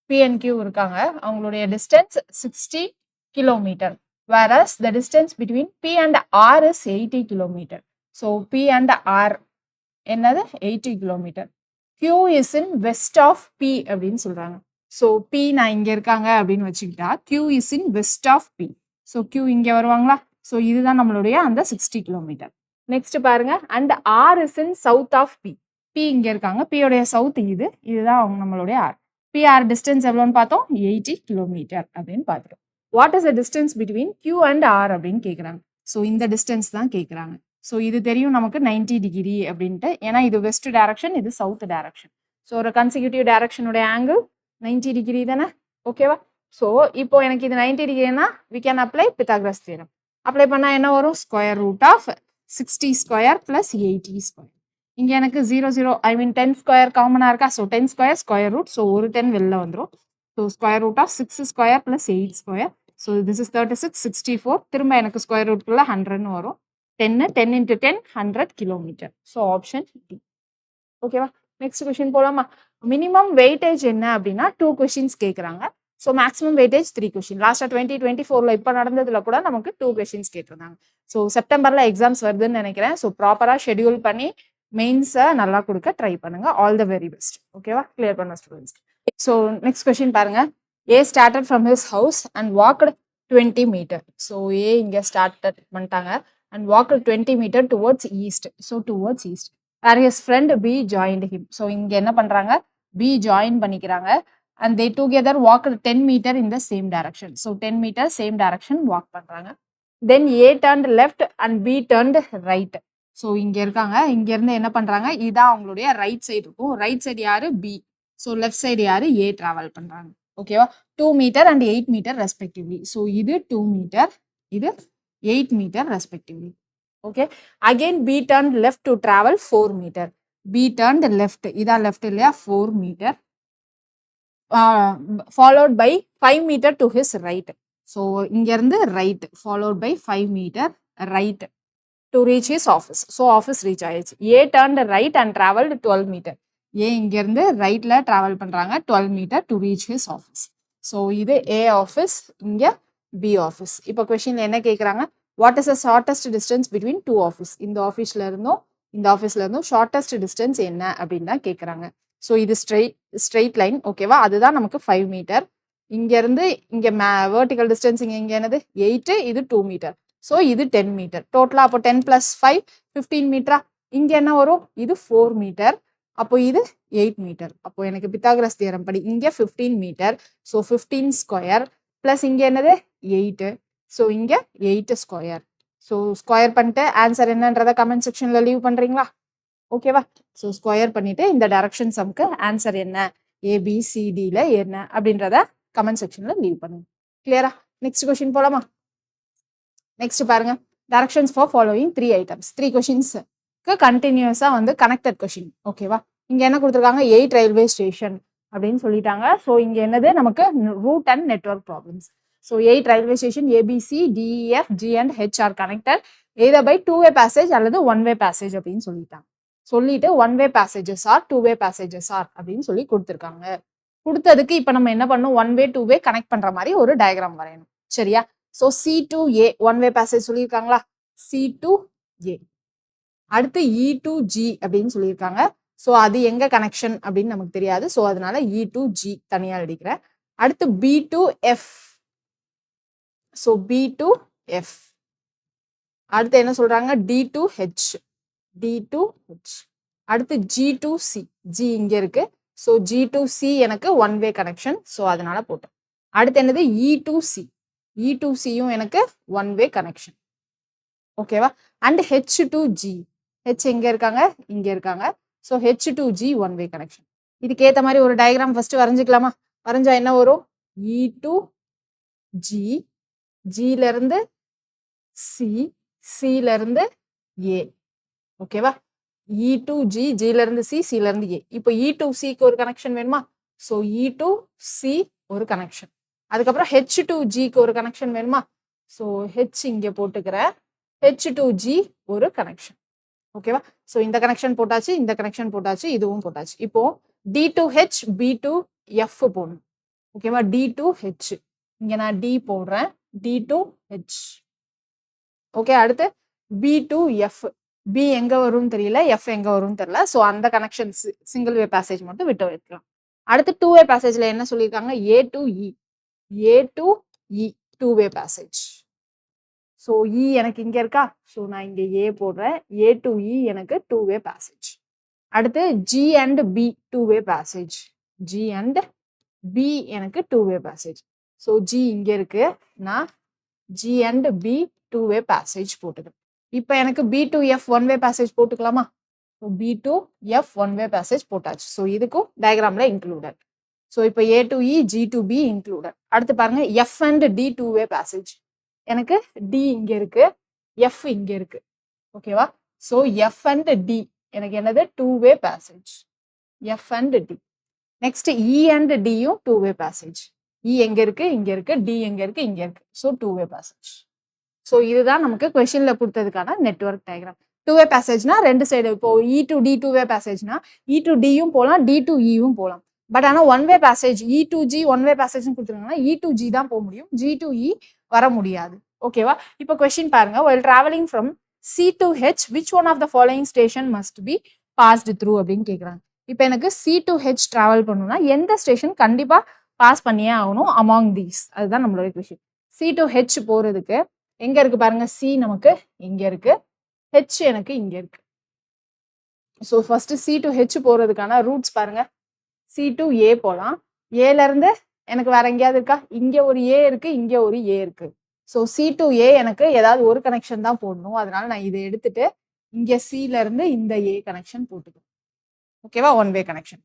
S1: P and Q இருக்காங்க, அவங்களுடைய distance 60 kilometer. Whereas the distance between P and R is 80 kilometer. So P and R என்னது? 80 kilometer. Q is in west of P அப்படின்னு சொல்றாங்க. So P நான் இங்க இருக்காங்க அப்படின்னு வச்சுக்கிட்டா Q is in west of P. So Q இங்கே வருவாங்களா? ஸோ இதுதான் நம்மளுடைய அந்த 60 கிலோமீட்டர். நெக்ஸ்ட் பாருங்க. And R is in south of P. P இங்கே இருக்காங்க, பியோடைய சவுத் இது, இதுதான் அவங்க நம்மளுடைய ஆர். பிஆர் டிஸ்டன்ஸ் எவ்வளோன்னு பார்த்தோம்? 80 கிலோமீட்டர் அப்படின்னு பார்த்துட்டோம். What is the distance between Q and R அப்படின்னு கேட்குறாங்க. ஸோ இந்த டிஸ்டன்ஸ் தான் கேட்குறாங்க. ஸோ இது தெரியும் நமக்கு 90 டிகிரி அப்படின்ட்டு, ஏன்னா இது வெஸ்ட் டைரக்ஷன், இது சவுத் டைரக்ஷன். ஸோ ஒரு கன்சிக்யூட்டிவ் டைரக்ஷனுடைய ஆங்கிள் 90 டிகிரி தானே? ஓகேவா? ஸோ இப்போ எனக்கு இது 90 டிகிரினா we can apply Pythagoras theorem. Apply பண்ணால் என்ன வரும்? Square root of 60 square plus 80 square. இங்கே எனக்கு 0 ஐ மீன் 10 ஸ்கொயர் காமனாக இருக்கா? So 10 square square root, so ஒரு 10 வெளில வந்துடும். So square root of 6 square plus 8 square. So this is 36, 64. திரும்ப எனக்கு ஸ்கொயர் ரூட்குள்ள 100ன்னு வரும். 10 into 10 100 kilometre. So option D. ஓகேவா? நெக்ஸ்ட் கொஸ்டின் போலாமா? மினிமம் வெயிட்டேஜ் என்ன அப்படின்னா 2 கொஸ்டின்ஸ் கேட்குறாங்க. So maximum weightage 3 question. லாஸ்ட்டாக 2024 இப்போ நடந்ததுல கூட நமக்கு 2 கொஸ்டின்ஸ் கேட்டிருந்தாங்க. ஸோ செப்டம்பர்ல எக்ஸாம்ஸ் வருதுன்னு நினைக்கிறேன். ஸோ ப்ராப்பராக ஷெடியூல் பண்ணி மெயின்ஸை நல்லா கொடுக்க ட்ரை பண்ணுங்க. All the very best. ஓகேவா? கிளியர் பண்ண ஸ்டூடெண்ட்ஸ். ஸோ நெக்ஸ்ட் கொஸ்டின் பாருங்க. A started from his house and walked 20 metre. So A இங்கே ஸ்டார்டட் பண்ணிட்டாங்க and walked 20 metre towards east. So towards east. Where his friend B joined him. So இங்கே என்ன பண்ணுறாங்க? B join பண்ணிக்கிறாங்க. And they together walked 10 meter in the same direction. So 10 meter same direction walk பண்றாங்க. Then A turned left and B turned right. So இங்க இருக்காங்க, இங்க இருந்து என்ன பண்றாங்க? இதான் அவங்களுடைய ரைட் சைடு இருக்கும். ரைட் சைடு யாரு? B. So left side யாரு? A travel பண்றாங்க. ஓகேவா? 2 meter and 8 meter respectively. So இது 2 meter, இது 8 meter respectively. Okay. Again B turned left to travel 4 meter. B turned left. இதான் left இல்லையா? 4 meter. Followed by 5 meter to his right. So இங்க இருந்து right followed by 5 meter right to reach his office. So office reach ஆயிடுச்சு. A turned right and traveled 12 meter. A இங்க இருந்து rightல travel பண்றாங்க 12 meter to reach his office. So இது A office, இங்க B office. இப்போ questionல என்ன கேக்குறாங்க? What is the shortest distance between two office? இந்த ஆஃபீஸ்ல இருந்தும் இந்த ஆஃபீஸ்ல இருந்தும் shortest distance என்ன அப்படின்னு தான் கேக்குறாங்க. ஸோ இது ஸ்ட்ரெயிட் லைன். ஓகேவா? அதுதான் நமக்கு 5 மீட்டர். இங்க இருந்து இங்க வெர்டிகல் டிஸ்டன்ஸ் இங்க என்னது 8, இது 2 மீட்டர். ஸோ இது 10 மீட்டர் டோட்டலா. அப்போ 10 + 5 15 மீட்டரா. இங்க என்ன வரும்? இது 4 மீட்டர். அப்போ இது 8 மீட்டர். அப்போ எனக்கு பித்தாகரஸ் தியரம் படி இங்க 15 மீட்டர். ஸோ 15 ஸ்கொயர் பிளஸ் இங்க என்னது 8. ஸோ இங்க 8 ஸ்கொயர். ஸோ ஸ்கொயர் பண்ணிட்டு ஆன்சர் என்னன்றத கமெண்ட் செக்ஷன்ல லீவ் பண்றீங்களா? ஓகேவா? ஸோ ஸ்கொயர் பண்ணிட்டு இந்த டைரக்ஷன் சம்க்கு ஆன்சர் என்ன, ஏபிசிடில என்ன அப்படின்றத கமெண்ட் செக்ஷன்ல லீவ் பண்ணுங்க. கிளியரா? நெக்ஸ்ட் கொஸ்டின் போலாமா? நெக்ஸ்ட் பாருங்க, டைரக்ஷன்ஸ் ஃபார் ஃபாலோயிங் 3 ஐட்டம்ஸ். 3 கொஸ்டின்ஸ்க்கு கண்டினியூஸா வந்து கனெக்டட் கொஸ்டின். ஓகேவா? இங்க என்ன கொடுத்துருக்காங்க? 8 ரயில்வே ஸ்டேஷன் அப்படின்னு சொல்லிட்டாங்க. ஸோ இங்க என்னது நமக்கு route and network problems. So 8 railway station ABC DEF G and H are connected either by two way passage அல்லது 1-வே பேசேஜ் அப்படின்னு சொல்லிட்டாங்க. சொல்லிட்டு one way passages are two way passages are அப்படின்னு சொல்லி கொடுத்துருக்காங்க. கொடுத்ததுக்கு இப்ப நம்ம என்ன பண்ணணும்? 1-வே 2-வே கனெக்ட் பண்ற மாதிரி ஒரு டயக்ராம் வரையணும். சரியா? ஸோ C2A 1-வே பேசேஜ் சொல்லியிருக்காங்களா? C2A. அடுத்து E2G அப்படின்னு சொல்லியிருக்காங்க. ஸோ அது எங்க கனெக்ஷன் அப்படின்னு நமக்கு தெரியாது. ஸோ அதனால E2G தனியா எழுதிக்கிறேன். அடுத்து B2F. So B2F. அடுத்து என்ன சொல்றாங்க? D2H. D2H. அடுத்து G2C. G இங்க இருக்கு. ஸோ G2C எனக்கு 1-வே கனெக்ஷன். ஸோ அதனால போட்டேன். அடுத்து என்னது? E2C. E2Cயும் எனக்கு 1-வே கனெக்ஷன். ஓகேவா? And H2G. H எங்க இருக்காங்க? இங்க இருக்காங்க. So H2G one way connection. இதுக்கு ஏத்த மாதிரி ஒரு டயக்ராம் ஃபர்ஸ்ட் வரைஞ்சிக்கலாமா? வரைஞ்சா என்ன வரும்? E2G, Gல இருந்து C, Cல இருந்து A. ஓகேவா? E2G, Gல இருந்து C, Cல இருந்து A. இப்போ E2Cக்கு ஒரு கனெக்ஷன் வேணுமா? ஸோ E2C ஒரு கனெக்ஷன். அதுக்கப்புறம் H2Gக்கு ஒரு கனெக்ஷன் வேணுமா? ஸோ H இங்க போட்டுக்கிறேன். H2G ஒரு கனெக்ஷன். ஓகேவா? ஸோ இந்த கனெக்ஷன் போட்டாச்சு, இந்த கனெக்ஷன் போட்டாச்சு, இதுவும் போட்டாச்சு. இப்போ D2H, B2F போடணும். ஓகேவா? D2H. இங்க நான் D போடுறேன். D2H. ஓகே. அடுத்து B2F. B எங்க வரும்னு தெரியல, F எங்க வரும்னு தெரியல. ஸோ அந்த கனெக்ஷன் சிங்கிள் வே பேசேஜ் மட்டும் விட்டு வைக்கலாம். அடுத்து 2-வே பேசேஜ்ல என்ன சொல்லியிருக்காங்க? A to E. A to E two way passage. So E எனக்கு இங்க இருக்கா? ஸோ நான் இங்க A போடுறேன். A to E எனக்கு 2-வே பேசேஜ். அடுத்து G and B two way passage. G and B எனக்கு 2-வே பேசேஜ். ஸோ G இங்க இருக்கு. நான் G and B two way passage போட்டுக்கிறேன். இப்போ எனக்கு B2F 1-வே பேசேஜ் போட்டுக்கலாமா? B2F 1-வே பேசேஜ் போட்டாச்சு. ஸோ இதுக்கும் டயக்ராம்ல இன்க்ளூடட். ஸோ இப்போ A to E, G to B included. அடுத்து பாருங்க, F and D 2-வே பேசேஜ். எனக்கு D இங்க இருக்கு, F இங்க இருக்கு. ஓகேவா? ஸோ F and D எனக்கு என்னது? Two way passage. F and D. Next E and Dயும் 2-வே பேசேஜ். E எங்க இருக்கு? இங்க இருக்கு. D எங்க இருக்கு? இங்க இருக்கு. So 2-வே passage. ஸோ இதுதான் நமக்கு கொஸ்டின்ல கொடுத்ததுக்கான நெட்வொர்க் டயக்ராம். 2-வே பேசேஜ்னா ரெண்டு சைடு. இப்போ E to D 2-வே பேசேஜ்னா E to Dயும் போகலாம், D to Eயும் போகலாம். பட் ஆனா 1-வே பேசேஜ் E2G 1-வே பேசேஜ்னு கொடுத்துருக்காங்கன்னா E2G தான் போக முடியும், G to E வர முடியாது. ஓகேவா? இப்போ கொஸ்டின் பாருங்க, while traveling from C to H which one of the following station must be passed through அப்படின்னு கேக்குறாங்க. இப்போ எனக்கு C to H டிராவல் பண்ணணும்னா எந்த ஸ்டேஷன் கண்டிப்பா பாஸ் பண்ணியே ஆகணும் among these? அதுதான் நம்மளோட கொஸ்டின். C to H போறதுக்கு எங்க இருக்கு பாருங்க? C நமக்கு இங்க இருக்கு, H எனக்கு இங்க இருக்கு. So first C to H போறதுக்கான ரூட்ஸ் பாருங்க. C to A போலாம். ஏல இருந்து எனக்கு வேற எங்கேயாவது இருக்கா? இங்க ஒரு A இருக்கு, இங்க ஒரு A இருக்கு. ஸோ C to A எனக்கு ஏதாவது ஒரு கனெக்ஷன் தான் போடணும். அதனால நான் இதை எடுத்துட்டு இங்க Cல இருந்து இந்த A கனெக்ஷன் போட்டுக்கிறேன். ஓகேவா? 1-வே கனெக்ஷன்.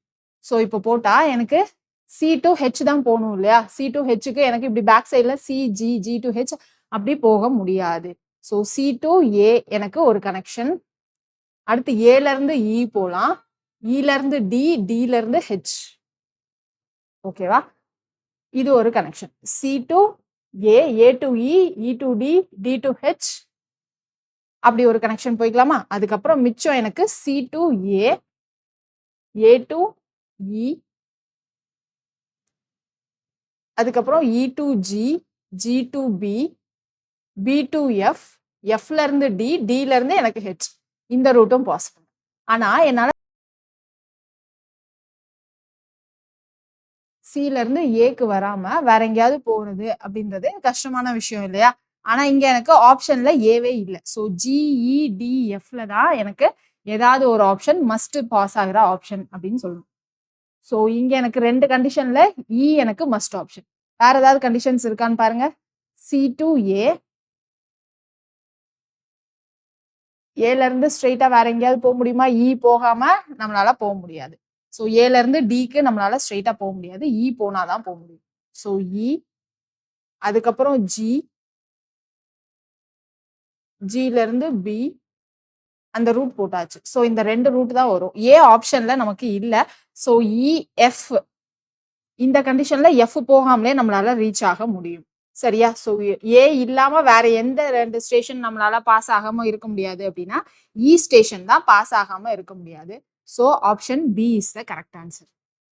S1: ஸோ இப்போ போட்டா எனக்கு C to H தான் போகணும் இல்லையா? C to Hக்கு எனக்கு இப்படி பேக் சைட்ல CG, G to H அப்படி போக முடியாது. ஸோ C to A எனக்கு ஒரு கனெக்ஷன். அடுத்து ஏல இருந்து E போலாம், Eல இருந்து D, Dல இருந்து H. ஓகேவா? இது ஒரு connection. C to A, A to E, E to D, D to H அப்படி ஒரு கனெக்ஷன் போய்க்கலாமா? அதுக்கப்புறம் மிச்சம் எனக்கு C to A, A to E, அதுக்கப்புறம் E to G, G to B, B to F, Fல இருந்து D, Dல இருந்து எனக்கு H. இந்த ரூட்டும் பாசிபிள். ஆனா என்னால Cல இருந்து Aக்கு வராம வேற எங்கேயாவது போறது அப்படின்றது கஷ்டமான விஷயம் இல்லையா? ஆனா இங்க எனக்கு ஆப்ஷன்ல ஏவே இல்லை. ஸோ GEDFல தான் எனக்கு ஏதாவது ஒரு ஆப்ஷன் மஸ்ட் பாஸ் ஆகிற ஆப்ஷன் அப்படின்னு சொல்லணும். ஸோ இங்க எனக்கு 2 கண்டிஷன்ல எனக்கு மஸ்ட் ஆப்ஷன். வேற ஏதாவது கண்டிஷன்ஸ் இருக்கான்னு பாருங்க. C2A, ஏல இருந்து ஸ்ட்ரெயிட்டா வேற எங்கேயாவது போக முடியுமா? போகாம நம்மளால போக முடியாது. ஸோ ஏல இருந்து டிக்கு நம்மளால ஸ்ட்ரெயிட்டா போக முடியாது. போனாதான் போக முடியும். ஸோ அதுக்கப்புறம் ஜில இருந்து பி, அந்த ரூட் போட்டாச்சு. ஸோ இந்த 2 ரூட் தான் வரும். ஆப்ஷன்ல நமக்கு இல்ல. ஸோ எஃப், இந்த கண்டிஷன்ல எஃப் போகாமலே நம்மளால ரீச் ஆக முடியும். சரியா? ஸோ இல்லாம வேற எந்த 2 ஸ்டேஷன் நம்மளால பாஸ் ஆகாம இருக்க முடியாது அப்படின்னா ஸ்டேஷன் தான் பாஸ் ஆகாம இருக்க முடியாது. So option B is the correct answer.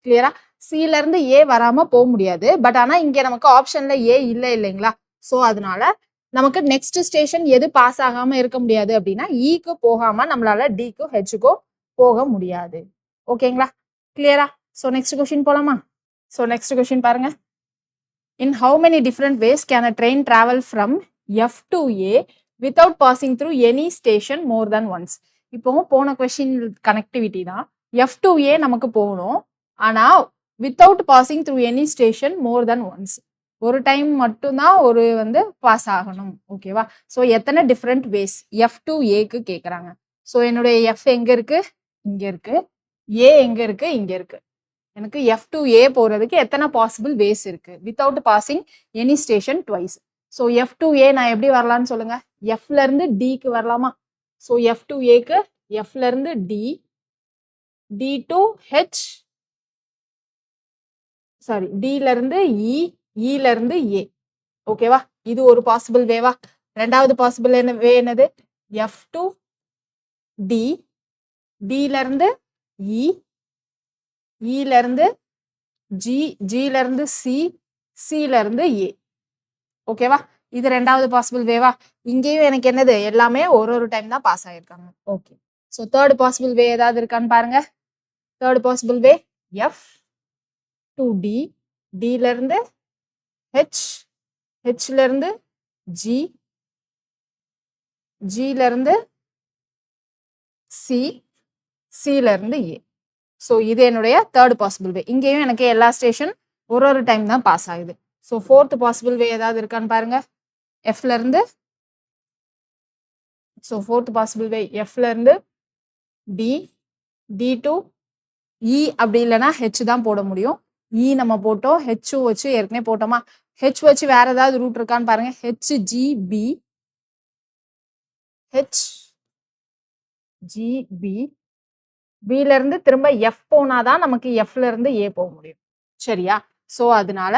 S1: கிளியரா? சில இருந்து வராம போக முடியாது. பட் ஆனா இங்க நமக்கு ஆப்ஷன்ல இல்ல இல்லைங்களா? ஸோ அதனால நமக்கு நெக்ஸ்ட் ஸ்டேஷன் எது பாஸ் ஆகாம இருக்க முடியாது அப்படின்னா க்கு போகாம நம்மளால டிக்கு ஹெச்சுக்கோ போக முடியாது. ஓகேங்களா? கிளியரா? ஸோ நெக்ஸ்ட் கொஸ்டின் போலாமா? ஸோ நெக்ஸ்ட் கொஸ்டின் பாருங்க. In how many different ways can a train travel from F to A without passing through any station more than once? இப்போ போன கொஸ்டின் கனெக்டிவிட்டி தான். F to A நமக்கு போகணும். ஆனா without passing through any station more than once. ஒரு time மட்டும்தான் ஒரு pass ஆகணும். ஓகேவா? ஸோ எத்தனை டிஃப்ரெண்ட் வேஸ் F to Aக்கு கேட்குறாங்க. ஸோ என்னுடைய F எங்க இருக்கு? இங்க இருக்கு. எங்க இருக்கு? இங்க இருக்கு. எனக்கு F to A போறதுக்கு எத்தனை பாசிபிள் வேஸ் இருக்கு without passing any station twice. So F to A நான் எப்படி வரலான்னு சொல்லுங்க. Fல இருந்து டிக்கு வரலாமா? ஸோ F to Aக்கு Fல இருந்து D to H, சாரி டில இருந்து ல இருந்து A. ஓகேவா? இது ஒரு பாசிபிள் வேவா? ரெண்டாவது பாசிபிள் வே என்னது? F to D, டில இருந்து ல இருந்து ஜில இருந்து சில இருந்து A. ஓகேவா? இது ரெண்டாவது பாசிபிள் வேவா? இங்கேயும் எனக்கு என்னது எல்லாமே ஒரு டைம் தான் பாஸ் ஆயிருக்காங்க. Okay. So third possible way ஏதாவது இருக்கான்னு பாருங்க. Third possible way F to D, டில இருந்து H, ஹெச்ல இருந்து ஜில இருந்து சில இருந்து A. ஸோ இது என்னுடைய தேர்ட் பாசிபிள் வே. இங்கேயும் எனக்கு எல்லா ஸ்டேஷன் ஒரு டைம் தான் பாஸ் ஆகுது. ஸோ ஃபோர்த் பாசிபிள் வே ஏதாவது இருக்கான்னு பாருங்க. எஃப்ல இருந்து, ஸோ ஃபோர்த் பாசிபிள் வே எஃப்ல இருந்து டி டு அப்படி இல்லைன்னா ஹெச் தான் போட முடியும். நம்ம போட்டோம். ஹெச் வச்சு ஏற்கனவே போட்டோமா? ஹெச் வச்சு வேற ஏதாவது ரூட் இருக்கான்னு பாருங்க. HGB, பில இருந்து திரும்ப எஃப் போனாதான் நமக்கு எஃப்ல இருந்து ஏ போக முடியும். சரியா? ஸோ அதனால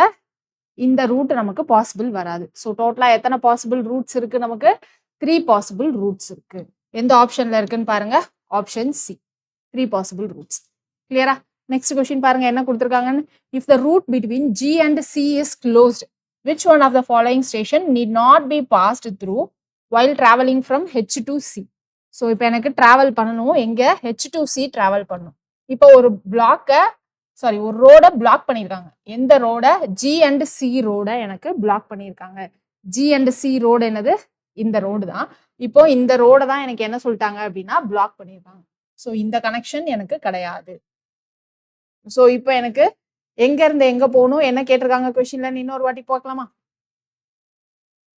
S1: இந்த ரூட் நமக்கு பாசிபிள் வராது. ஸோ டோட்டலா எத்தனை பாசிபிள் ரூட்ஸ் இருக்கு? நமக்கு 3 பாசிபிள் ரூட்ஸ் இருக்கு. எந்த ஆப்ஷன்ல இருக்குன்னு பாருங்க. Option C, 3 possible routes. கிளியரா? நெக்ஸ்ட் கொஸ்டின் பாருங்க என்ன கொடுத்துருக்காங்கன்னு. If the route between G and C is closed, which one of the following station need not be passed through while traveling from H to C? So இப்போ எனக்கு travel பண்ணணும். எங்க? H to C travel பண்ணணும். இப்போ ஒரு ஒரு ரோட black பண்ணிருக்காங்க. எந்த ரோட? G and C ரோட எனக்கு பிளாக் பண்ணிருக்காங்க. G and C ரோடு என்னது? இந்த ரோடு தான். இப்போ இந்த ரோட தான் எனக்கு என்ன சொல்லிட்டாங்க அப்படின்னா பிளாக் பண்ணிருக்காங்க. ஸோ இந்த கனெக்ஷன் எனக்கு கிடையாது. ஸோ இப்போ எனக்கு எங்க இருந்து எங்க போகணும் என்ன கேட்டிருக்காங்க கொஸ்டின்ல? இன்னொரு வாட்டி பார்க்கலாமா?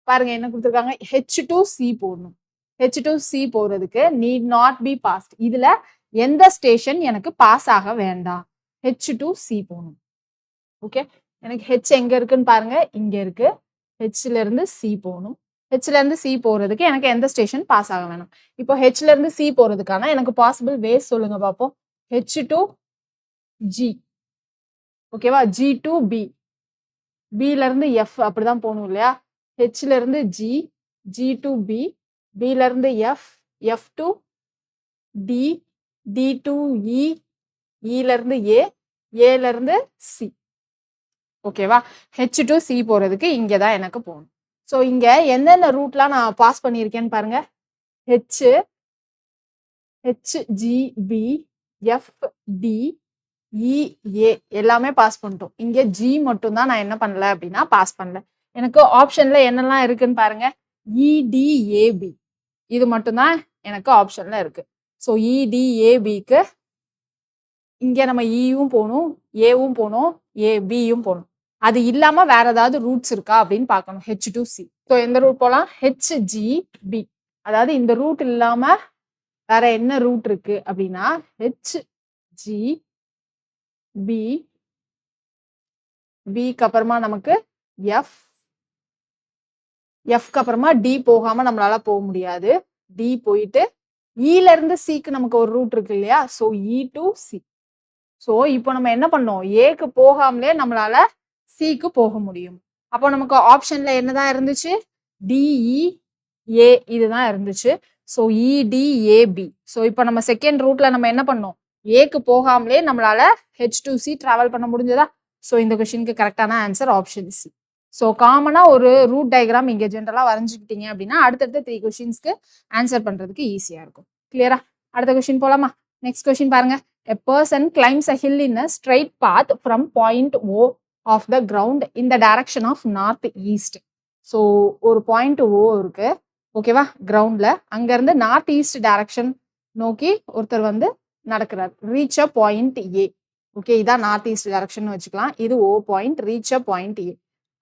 S1: பாருங்க என்ன கொடுத்துருக்காங்க. H to C போடணும். H to C போறதுக்கு நீட் நாட் பி பாஸ்ட். இதுல எந்த ஸ்டேஷன் எனக்கு பாஸ் ஆக வேண்டாம்? H to C போகணும். ஓகே. எனக்கு H எங்க இருக்குன்னு பாருங்க. இங்க இருக்கு. Hல இருந்து C போகணும். Hல இருந்து C போறதுக்கு எனக்கு எந்த ஸ்டேஷன் பாஸ் ஆக வேணும்? இப்போ Hல இருந்து C போறதுக்கான எனக்கு பாசிபிள் வேஸ் சொல்லுங்க பார்ப்போம். H to G, ஓகேவா? G to B, Bல இருந்து F அப்படிதான் போகணும் இல்லையா? Hல இருந்து G to B, Bல இருந்து F to D, D to ல இருந்து Aல இருந்து C. ஓகேவா? H to C போறதுக்கு இங்கதான் எனக்கு போகணும். ஸோ இங்க எந்தெந்த ரூட்லாம் நான் பாஸ் பண்ணியிருக்கேன்னு பாருங்க. HGB, FD, EA எல்லாமே பாஸ் பண்ணிட்டோம். இங்க G மட்டும் தான் நான் என்ன பண்ணல அப்படின்னா பாஸ் பண்ணல. எனக்கு ஆப்ஷன்ல என்னெல்லாம் இருக்குன்னு பாருங்க. EDAB இது மட்டும்தான் எனக்கு ஆப்ஷன்ல இருக்கு. ஸோ EDABக்கு இங்க நம்ம ஈயும் போகணும், ஏவும் போகணும், பியும் போகணும். அது இல்லாம வேற ஏதாவது ரூட்ஸ் இருக்கா அப்படின்னு பார்க்கணும். H2C. ஸோ எந்த ரூட் போகலாம்? HGB. அதாவது இந்த ரூட் இல்லாம வேற என்ன ரூட் இருக்கு அப்படின்னா HGB, பிக்கு அப்புறமா நமக்கு எஃப்க்கு அப்புறமா டி போகாம நம்மளால போக முடியாது. டி போயிட்டு ஈல இருந்து சிக்கு நமக்கு ஒரு ரூட் இருக்கு இல்லையா? So E to C. So இப்போ நம்ம என்ன பண்ணோம்? ஏக்கு போகாமலே நம்மளால சிக்கு போக முடியும். அப்போ நமக்கு ஆப்ஷன்ல என்னதான் இருந்துச்சு? டிஇஏ இதுதான் இருந்துச்சு. ஸோ இடிஏபி. ஸோ இப்போ நம்ம செகண்ட் ரூட்ல நம்ம என்ன பண்ணோம்? ஏக்கு போகாமலே நம்மளால H2C டிராவல் பண்ண முடிஞ்சதா? ஸோ இந்த கொஸ்டினுக்கு கரெக்டான ஆன்சர் ஆப்ஷன் சி. ஸோ காமனா ஒரு ரூட் டயக்ராம் இங்க ஜென்ரலா வரைஞ்சுக்கிட்டீங்க அப்படின்னா அடுத்தடுத்த 3 கொஸ்டின்ஸ்க்கு ஆன்சர் பண்றதுக்கு ஈஸியா இருக்கும். கிளியரா? அடுத்த கொஸ்டின் போலாமா? நெக்ஸ்ட் கொஸ்டின் பாருங்க. A person climbs a hill in a straight path from point O of the ground in the direction of north east. So ஒரு பாயிண்ட் O இருக்கு, ஓகேவா? கிரவுண்ட்ல அங்க இருந்து நார்த் ஈஸ்ட் டைரக்ஷன் நோக்கி ஒருத்தர் வந்து நடக்கிறார். Reach a point A. Okay, இதான் நார்த் ஈஸ்ட் டைரக்ஷன் வச்சுக்கலாம். இது O point. Reach a point A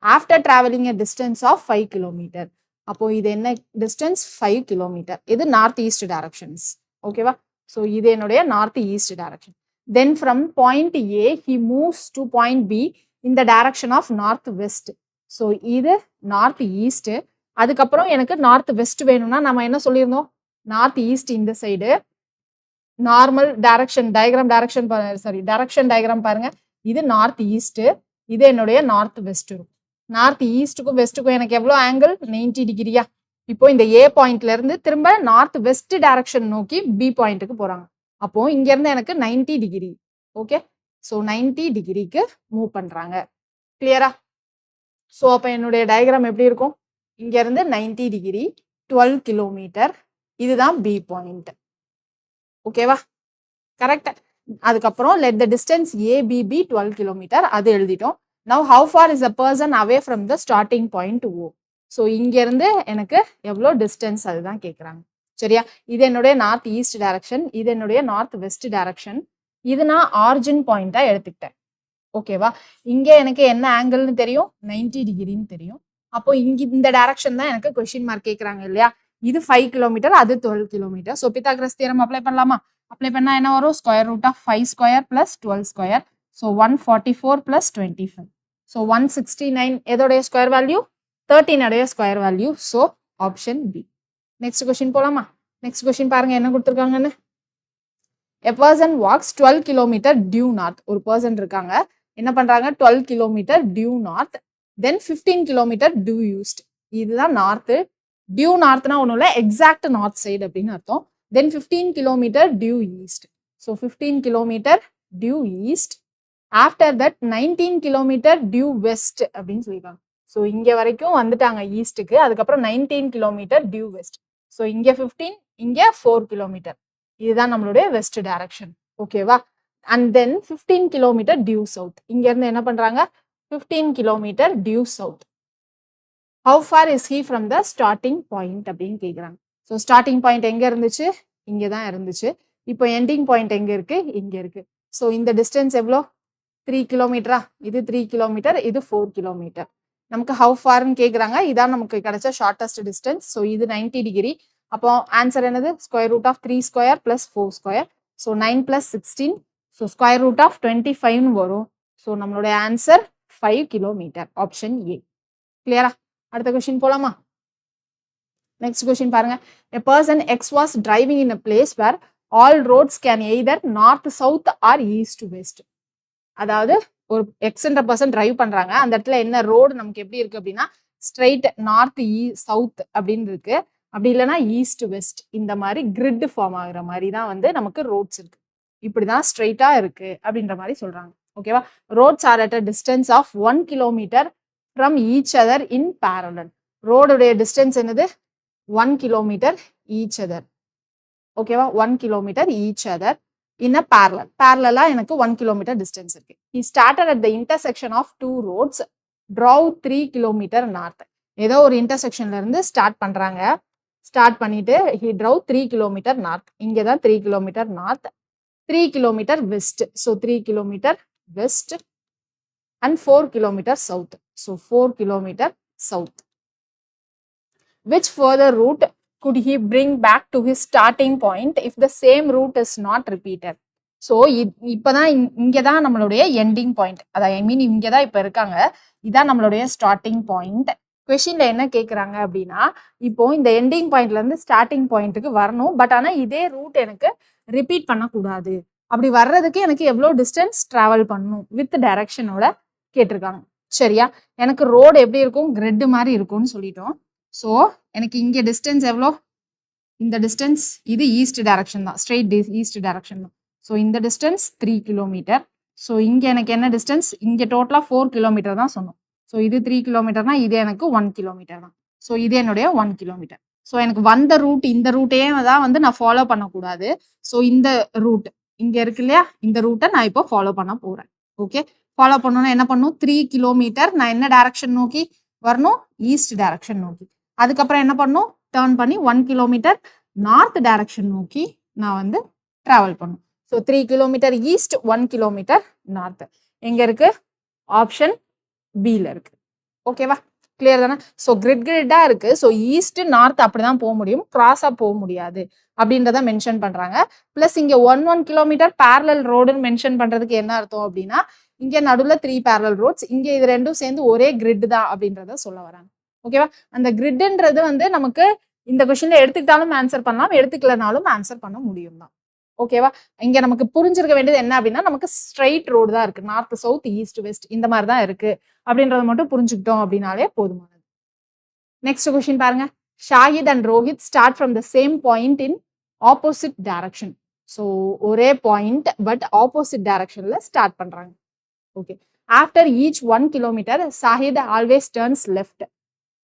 S1: after travelling a distance of 5 kilometre. அப்போ இது என்ன டிஸ்டன்ஸ்? 5 கிலோமீட்டர். இது நார்த் ஈஸ்ட் டைரக்ஷன்ஸ், ஓகேவா? ஸோ இது என்னுடைய north east direction. Then from point A he moves to point B in the direction of north west. So இது north east. அதுக்கப்புறம் எனக்கு நார்த் வெஸ்ட் வேணும்னா நம்ம என்ன சொல்லியிருந்தோம்? நார்த் ஈஸ்ட் இந்த side normal direction direction diagram பாருங்க. இது நார்த் ஈஸ்ட், இது என்னுடைய நார்த் வெஸ்ட் இருக்கும். நார்த் ஈஸ்ட்டுக்கும் வெஸ்ட்டுக்கும் எனக்கு எவ்வளோ ஆங்கிள்? 90 டிகிரியா? இப்போ இந்த ஏ பாயிண்ட்ல இருந்து திரும்ப நார்த் வெஸ்ட் டைரக்ஷன் நோக்கி பி பாயிண்ட்டுக்கு போறாங்க. அப்போ இங்க இருந்து எனக்கு 90 டிகிரி. ஓகே, ஸோ 90 டிகிரிக்கு மூவ் பண்றாங்க. கிளியரா? ஸோ அப்போ என்னுடைய டயக்ராம் எப்படி இருக்கும்? இங்க இருந்து 90 டிகிரி, 12 கிலோமீட்டர். இதுதான் பி பாயிண்ட், ஓகேவா? கரெக்ட். அதுக்கப்புறம் let the distance AB be 12 kilometre, அது எழுதிட்டோம். Now how far is a person away from the starting point O. So இங்க இருந்து எனக்கு எவ்வளோ டிஸ்டன்ஸ் அதுதான் கேட்குறாங்க. சரியா? இது என்னுடைய நார்த் ஈஸ்ட் டைரக்ஷன், இது என்னுடைய நார்த் வெஸ்ட் டைரக்ஷன். இது நான் ஆரிஜின் பாயிண்டா எடுத்துக்கிட்டேன், ஓகேவா? இங்க எனக்கு என்ன ஆங்கிள்னு தெரியும்? 90 டிகிரின்னு தெரியும். அப்போ இங்க இந்த டைரக்ஷன் தான் எனக்கு கொஸ்டின் மார்க் கேட்குறாங்க இல்லையா? இது 5 கிலோமீட்டர், அது 12 kilometre. So Pythagoras theorem apply பண்ணலாமா? அப்ளை பண்ணா என்ன வரும்? Square root of 5 square plus 12 square. So 144 plus 25. So 169 எதோடைய ஸ்கொயர் வேல்யூ? 13 உடைய square value. So option B. Next question போலாமா? நெக்ஸ்ட் கொஸ்டின் பாருங்க என்ன கொடுத்துருக்காங்கன்னு. A person walks 12 kilometre due north. ஒரு பர்சன் இருக்காங்க, என்ன பண்றாங்க? 12 kilometre due north, then 15 kilometre due east. இதுதான் நார்த். டியூ நார்த்னா ஒன்றும் இல்லை, எக்ஸாக்ட் நார்த் சைடு அப்படின்னு அர்த்தம். Then 15 kilometre due east. So 15 kilometre due east. After that 19 kilometre due west அப்படின்னு சொல்லியிருக்காங்க. ஸோ இங்க வரைக்கும் வந்துட்டாங்க ஈஸ்ட்டுக்கு. அதுக்கப்புறம் 19 கிலோமீட்டர் டியூ வெஸ்ட். ஸோ இங்க 15, இங்க 4 கிலோமீட்டர். இதுதான் நம்மளுடைய வெஸ்ட் டைரக்ஷன், ஓகேவா? And then 15 kilometre due south. இங்க இருந்து என்ன பண்றாங்க? 15 kilometre due south. How far is he from the starting point அப்படின்னு கேட்குறாங்க. ஸோ ஸ்டார்டிங் பாயிண்ட் எங்க இருந்துச்சு? இங்க தான் இருந்துச்சு. இப்போ எண்டிங் பாயிண்ட் எங்க இருக்கு? இங்க இருக்கு. ஸோ இந்த டிஸ்டன்ஸ் எவ்வளோ? 3 கிலோமீட்டரா? இது 3 கிலோமீட்டர், இது 4 கிலோமீட்டர். நமக்கு ஹவு ஃபார்ன்னு கேட்குறாங்க. இதான் நமக்கு கிடைச்ச ஷார்டஸ்ட் டிஸ்டன்ஸ். ஸோ இது 90 டிகிரி. அப்போ ஆன்சர் என்னது? Square root of 3 square plus 4 square. So 9 plus 16. So square root of 25 வரும். ஸோ நம்மளுடைய ஆன்சர் 5 கிலோமீட்டர், ஆப்ஷன் ஏ. கிளியரா? அடுத்த கொஸ்டின் போலாமா? நெக்ஸ்ட் கொஸ்டின் பாருங்க. A person X was driving in a place where all roads can either north, south or east, west. அதாவது ஒரு எக்ஸ்ன்ற person drive பண்றாங்க. அந்த இடத்துல என்ன ரோடு நமக்கு எப்படி இருக்கு அப்படின்னா ஸ்ட்ரைட் நார்த் சவுத் அப்படின்னு இருக்கு. அப்படி இல்லைன்னா ஈஸ்ட் வெஸ்ட் இந்த மாதிரி கிரிட் ஃபார்ம் ஆகுற மாதிரி தான் வந்து நமக்கு ரோட்ஸ் இருக்கு. இப்படிதான் ஸ்ட்ரைட்டா இருக்கு அப்படின்ற மாதிரி சொல்றாங்க, ஓகேவா? Roads are at a distance of 1 kilometre from each other in parallel. ரோடுடைய டிஸ்டன்ஸ் என்னது? 1 கிலோமீட்டர் ஈச் அதர், ஓகேவா? 1 kilometre each other in a parallel. Parallel எனக்கு 1 kilometer distance இருக்கு. He started at the intersection of two roads, drove 3 kilometer north. ஏதோ ஒரு இன்டர்செக்ஷன்ல இருந்து start பண்றாங்க. Start பண்ணிட்டு he drove 3 கிலோமீட்டர் நார்த். இங்க தான் 3 kilometre north, 3 kilometre west. So 3 kilometre west and 4 kilometers south. So 4 kilometers south. Which further route could he bring back to his starting point if the same route is not repeated? So இப்பதான் இங்கதான் நம்மளுடைய ending point. அதாவது ஐ மீன் இங்கதான் இப்ப இருக்காங்க. இதான் நம்மளுடைய starting point. கொஸ்டின்ல என்ன கேக்குறாங்க அப்படின்னா, இப்போ இந்த எண்டிங் பாயிண்ட்ல இருந்து ஸ்டார்டிங் பாயிண்ட்டுக்கு வரணும். பட் ஆனா இதே ரூட் எனக்கு ரிப்பீட் பண்ணக்கூடாது. அப்படி வர்றதுக்கு எனக்கு எவ்வளோ டிஸ்டன்ஸ் டிராவல் பண்ணணும் வித் டைரக்ஷனோட கேட்டிருக்காங்க. சரியா? எனக்கு ரோடு எப்படி இருக்கும், கிரிட் மாதிரி இருக்கும்னு சொல்லிட்டோம். ஸோ எனக்கு இங்க டிஸ்டன்ஸ் எவ்வளோ, இந்த டிஸ்டன்ஸ் இது ஈஸ்ட் டைரக்ஷன் தான், ஸ்ட்ரெயிட் ஈஸ்ட் டைரக்ஷன் தான். ஸோ இந்த டிஸ்டன்ஸ் 3 கிலோமீட்டர். ஸோ இங்க எனக்கு என்ன டிஸ்டன்ஸ், இங்க டோட்டலா 4 கிலோமீட்டர் தான் சொன்னோம். ஸோ இது 3 கிலோமீட்டர்னா இது எனக்கு 1 கிலோமீட்டர் தான். ஸோ இது என்னுடைய 1 கிலோமீட்டர். ஸோ எனக்கு வந்த ரூட் இந்த ரூட்டையே தான் வந்து நான் ஃபாலோ பண்ணக்கூடாது. ஸோ இந்த ரூட் இங்க இருக்கு இல்லையா, இந்த ரூட்டை நான் இப்போ ஃபாலோ பண்ண போறேன். ஓகே, ஃபாலோ பண்ணணும்னா என்ன பண்ணும், 3 கிலோமீட்டர் நான் என்ன டைரக்ஷன் நோக்கி வரணும், ஈஸ்ட் டைரக்ஷன் நோக்கி. அதுக்கப்புறம் என்ன பண்ணும், டேர்ன் பண்ணி 1 கிலோமீட்டர் நார்த் டைரக்ஷன் நோக்கி நான் வந்து டிராவல் பண்ணும். So 3 kilometre east, 1 kilometre north. எங்க இருக்கு, ஆப்ஷன் பில இருக்கு. ஓகேவா, கிளியர் தானே? ஸோ கிரிட்டா இருக்கு. ஸோ ஈஸ்ட் நார்த் அப்படிதான் போக முடியும், கிராஸா போக முடியாது அப்படின்றத மென்ஷன் பண்றாங்க. பிளஸ் இங்க 1 கிலோமீட்டர் பேரலல் ரோடுன்னு மென்ஷன் பண்றதுக்கு என்ன அர்த்தம் அப்படின்னா, இங்க நடுவுல 3 பேரலல் ரோட்ஸ், இங்க இது ரெண்டும் சேர்ந்து ஒரே கிரிட் தான் அப்படின்றத சொல்ல வராங்க. ஓகேவா, அந்த கிரிட்ன்றது வந்து நமக்கு இந்த கொஸ்டின்ல எடுத்துக்கிட்டாலும் ஆன்சர் பண்ணலாம், எடுத்துக்கலனாலும் ஆன்சர் பண்ண முடியும் தான். ஓகேவா, இங்க நமக்கு புரிஞ்சிருக்க வேண்டியது என்ன அப்படின்னா, நமக்கு ஸ்ட்ரைட் ரோடு தான் இருக்கு, நார்த் சவுத் ஈஸ்ட் வெஸ்ட் இந்த மாதிரி தான் இருக்கு அப்படின்றத மட்டும் புரிஞ்சுக்கிட்டோம் அப்படின்னாலே போதுமானது. நெக்ஸ்ட் கொஸ்டின் பாருங்க. Shahid and Rohit start from the same point in opposite direction. So ஒரே பாயிண்ட் பட் ஆப்போசிட் டைரக்ஷன்ல ஸ்டார்ட் பண்றாங்க. Okay, after each 1 kilometre Shahid always turns left.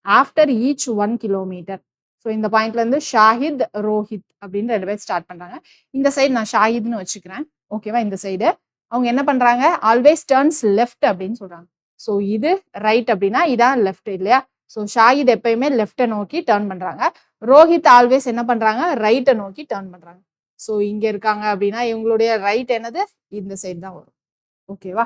S1: After each 1 kilometre. So இந்த பாயிண்ட்ல இருந்து ஷாஹித் ரோஹித் அப்படின்னு 2 பேர் ஸ்டார்ட் பண்றாங்க. இந்த சைடு நான் ஷாஹித்னு வச்சுக்கிறேன். ஓகேவா, இந்த சைடு அவங்க என்ன பண்றாங்க, ஆல்வேஸ் டர்ன்ஸ் லெஃப்ட் அப்படின்னு சொல்றாங்க. ஸோ இது ரைட் அப்படின்னா இதான் லெஃப்ட் இல்லையா. ஸோ ஷாஹித் எப்பயுமே லெஃப்டை நோக்கி டர்ன் பண்றாங்க. ரோஹித் ஆல்வேஸ் என்ன பண்றாங்க, ரைட்டை நோக்கி டர்ன் பண்றாங்க. ஸோ இங்க இருக்காங்க அப்படின்னா இவங்களுடைய ரைட் என்னது, இந்த சைடு தான் வரும். ஓகேவா,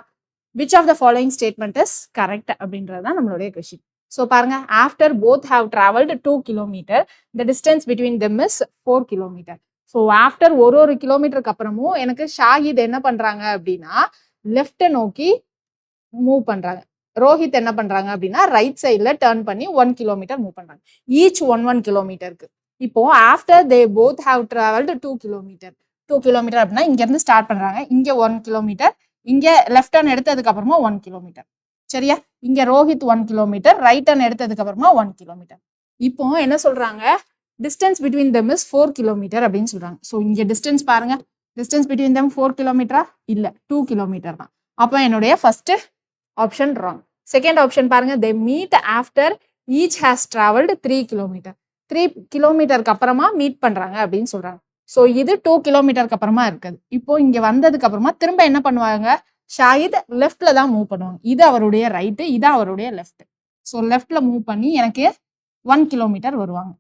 S1: which of the following statement is correct அப்படின்றது தான் நம்மளுடைய கொஸ்டின். ஸோ பாருங்க, after both have travelled 2 kilometre the distance between them is 4 kilometre. So after ஒரு கிலோமீட்டருக்கு அப்புறமும் எனக்கு ஷாஹித் என்ன பண்றாங்க அப்படின்னா லெஃப்டை நோக்கி மூவ் பண்றாங்க. ரோஹித் என்ன பண்றாங்க அப்படின்னா ரைட் சைட்ல டர்ன் பண்ணி 1 கிலோமீட்டர் மூவ் பண்றாங்க. ஈச் 1 கிலோமீட்டருக்கு. இப்போ after they both have travelled 2 kilometre. 2 kilometre அப்படின்னா இங்க இருந்து ஸ்டார்ட் பண்றாங்க, இங்க 1 கிலோமீட்டர், இங்க லெஃப்ட் டர்ன் எடுத்ததுக்கு அப்புறமா 1 கிலோமீட்டர். சரியா, இங்க ரோஹித் 1 கிலோமீட்டர், ரைட் டர்ன் எடுத்ததுக்கு அப்புறமா 1 கிலோமீட்டர். இப்போ என்ன சொல்றாங்க, distance between them is 4 kilometre அப்படின்னு சொல்றாங்க. ஸோ இங்க டிஸ்டன்ஸ் பாருங்க, டிஸ்டன்ஸ் பிட்வீன் தெம் 4 கிலோமீட்டரா, இல்ல 2 கிலோமீட்டர் தான். அப்போ என்னுடைய first option wrong. Second option பாருங்க, they meet after each has travelled 3 kilometre. 3 கிலோமீட்டருக்கு அப்புறமா மீட் பண்றாங்க அப்படின்னு சொல்றாங்க. ஸோ இது 2 கிலோமீட்டருக்கு அப்புறமா இருக்குது. இப்போ இங்க வந்ததுக்கு அப்புறமா திரும்ப என்ன பண்ணுவாங்க, ஷாஹித் லெஃப்ட்ல தான் மூவ் பண்ணுவாங்க. இது அவருடைய ரைட்டு, இது அவருடைய லெஃப்ட். ஸோ லெஃப்ட்ல மூவ் பண்ணி எனக்கு 1 கிலோமீட்டர் வருவாங்க.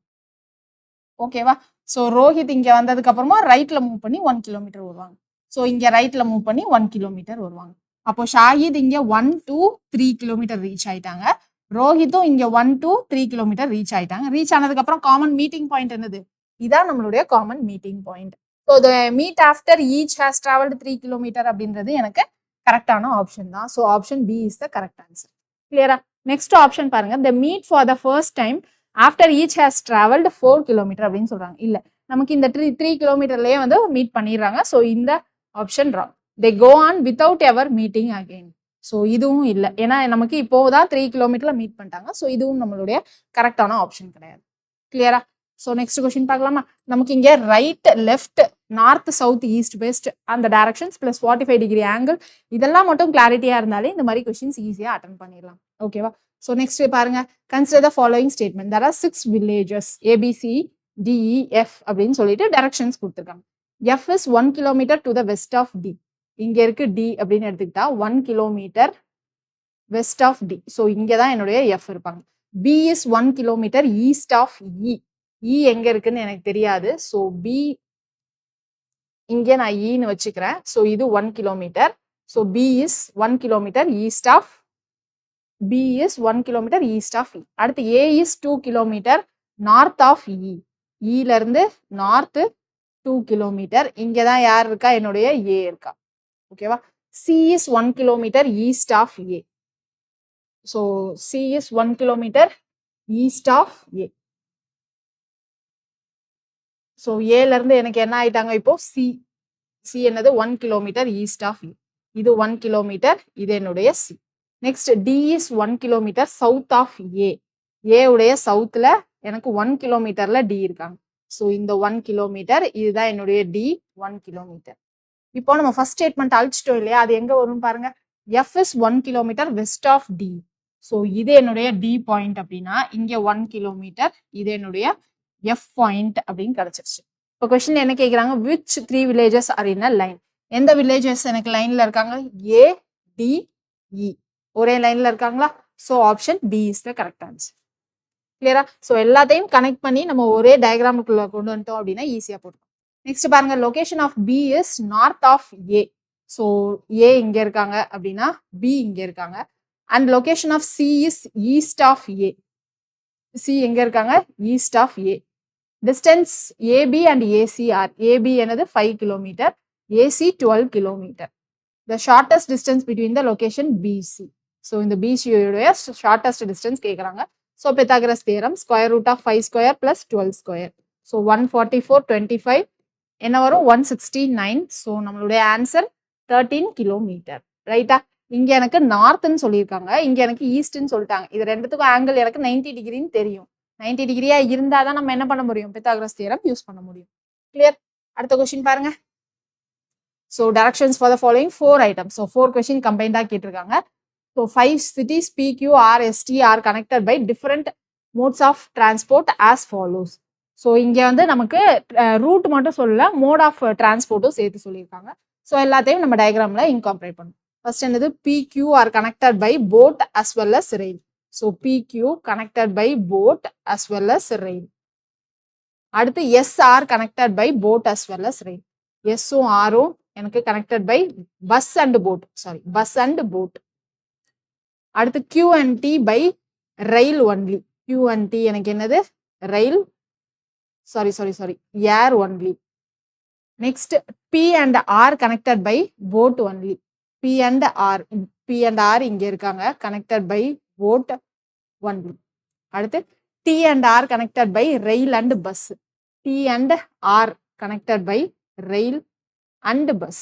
S1: ஓகேவா, ஸோ ரோஹித் இங்க வந்ததுக்கு அப்புறமா ரைட்ல மூவ் பண்ணி 1 கிலோமீட்டர் வருவாங்க. ஸோ இங்க ரைட்ல மூவ் பண்ணி 1 கிலோமீட்டர் வருவாங்க. அப்போ ஷாஹித் இங்க 1 to 3 கிலோமீட்டர் ரீச் ஆயிட்டாங்க. ரோஹித்தும் இங்க 1 to 3 கிலோமீட்டர் ரீச் ஆயிட்டாங்க. ரீச் ஆனதுக்கு அப்புறம் காமன் மீட்டிங் பாயிண்ட் என்னது, இதான் நம்மளுடைய common meeting point. So meet after each has travelled 3 kilometre அப்படின்றது எனக்கு கரெக்டான ஆப்ஷன் தான். So option B is the correct answer. கிளியரா? நெக்ஸ்ட் ஆப்ஷன் பாருங்க, the meet for the first time after each has travelled 4 kilometre அப்படின்னு சொல்றாங்க. இல்ல, நமக்கு இந்த 3 கிலோமீட்டர்லயே வந்து மீட் பண்ணிடுறாங்க. ஸோ இந்த option wrong. They go on without ever meeting again. So இதுவும் இல்லை, ஏன்னா நமக்கு இப்போதான் 3 கிலோமீட்டர்ல மீட் பண்ணிட்டாங்க. ஸோ இதுவும் நம்மளுடைய கரெக்டான ஆப்ஷன் கிடையாது. கிளியரா? ஸோ நெக்ஸ்ட் கொஸ்டின் பார்க்கலாமா. நமக்கு இங்க right left north south east west அந்த டைரக்ஷன்ஸ் பிளஸ் 45 டிகிரி ஆங்கிள் இதெல்லாம் மட்டும் கிளாரிட்டியா இருந்தாலே இந்த மாதிரி கொஸ்டின்ஸ் ஈஸியா அட்டன் பண்ணிடலாம். ஓகேவா, ஸோ நெக்ஸ்ட் பாருங்க, consider the following statement. There are 6 villages ABCDEF அப்படின்னு சொல்லிட்டு டைரக்ஷன்ஸ் கொடுத்துருக்காங்க. F is 1 kilometre to the west of D. இங்க இருக்கு D அப்படின்னு எடுத்துக்கிட்டா 1 kilometre west of D. So இங்கதான் என்னுடைய F இருப்பாங்க. B is 1 kilometre east of E. E எங்க இருக்குன்னு எனக்கு தெரியாது. ஸோ பி இங்கே நான் ஈன்னு வச்சுக்கிறேன். ஸோ இது 1 kilometre. So B is 1 kilometre east of B is 1 kilometre east of E. அடுத்து A is 2 kilometre north of E. இல இருந்து நார்த் 2 கிலோமீட்டர். இங்கே தான் யார் இருக்கா? என்னுடைய ஏ இருக்கா. ஓகேவா? C is 1 kilometre east of A. So C is 1 kilometre east of A. So ஏல இருந்து எனக்கு என்ன ஆயிட்டாங்க இப்போ? சி. சி என்னது? 1 கிலோமீட்டர் ஈஸ்ட் ஆஃப் ஏ. இது 1 கிலோமீட்டர். இது என்னுடைய C. Next D is 1 kilometre south of A. A உடைய சவுத்ல எனக்கு 1 கிலோமீட்டர்ல டி இருக்காங்க. ஸோ இந்த 1 கிலோமீட்டர் இதுதான் என்னுடைய டி 1 கிலோமீட்டர். இப்போ நம்ம ஃபர்ஸ்ட் ஸ்டேட்மெண்ட் அழிச்சிட்டோம் இல்லையா? அது எங்க வரும்னு பாருங்க. F is 1 kilometre west of D. So இது என்னுடைய டி பாயிண்ட் அப்படின்னா இங்க 1 கிலோமீட்டர். இது என்னுடைய எஃப் பாயிண்ட் அப்படின்னு கிடைச்சிருச்சு. இப்போ கொஸ்டின் என்ன கேட்குறாங்க? Which 3 villages are in a line? எந்த வில்லேஜஸ் எனக்கு லைன்ல இருக்காங்க? ஏ டி இ ஒரே லைன்ல இருக்காங்களா? So option B is the correct answer. கிளியரா? ஸோ எல்லாத்தையும் கனெக்ட் பண்ணி நம்ம ஒரே டயக்ராமுக்குள்ள கொண்டு வந்துட்டோம் அப்படின்னா ஈஸியா போட்டுரும். நெக்ஸ்ட் பாருங்க, location of B is north of A. So A இங்க இருக்காங்க அப்படின்னா பி இங்க இருக்காங்க. And location of C is east of A. C எங்க இருக்காங்க? East of A. Distance AB and AC are. AB என்னது? 5 kilometre. AC 12 kilometre. The shortest distance between the location BC. So இந்த BC உடைய shortest distance கேக்குறாங்க. So Pythagoras theorem, square root of 5 square plus 12 square. So 144, 25 என்ன வரும்? 169. So நம்மளுடைய answer 13 kilometre. ரைட்டா? இங்க எனக்கு நார்த்ன்னு சொல்லியிருக்காங்க, இங்க எனக்கு ஈஸ்ட்ன்னு சொல்லிட்டாங்க. இது ரெண்டுத்துக்கும் ஆங்கிள் எனக்கு 90 டிகிரின்னு தெரியும். 90 டிகிரியா இருந்தா தான் நம்ம என்ன பண்ண முடியும்? Pythagoras theorem யூஸ் பண்ண முடியும். கிளியர்? அடுத்த கொஸ்டின் பாருங்க. So directions for the following 4 items. So 4 question combined ஆ கேட்டிருக்காங்க. So 5 cities PQ R ST are connected by different modes of transport as follows. So இங்க வந்து நமக்கு ரூட் மட்டும் சொல்லல, மோட் ஆஃப் டிரான்ஸ்போர்ட்டும் சேர்த்து சொல்லியிருக்காங்க. ஸோ எல்லாத்தையும் நம்ம டயக்ராம்ல இன்கார்பரேட் பண்ணணும். ஃபர்ஸ்ட் என்னது? PQ are connected by boat as well as rail. So PQ connected by boat as well as rail. அடுத்து S are connected by boat as well as rail. S-உம் R-உம் எனக்கு connected by bus and boat. Sorry, bus and boat. அடுத்து Q and T by rail only. Q and T எனக்கு என்னது? rail. Sorry, air only. Next, P and R connected by boat only. P and R இங்க இருக்காங்க, connected by boat only. அடுத்து T and R connected by rail and bus. T and R connected by rail and bus.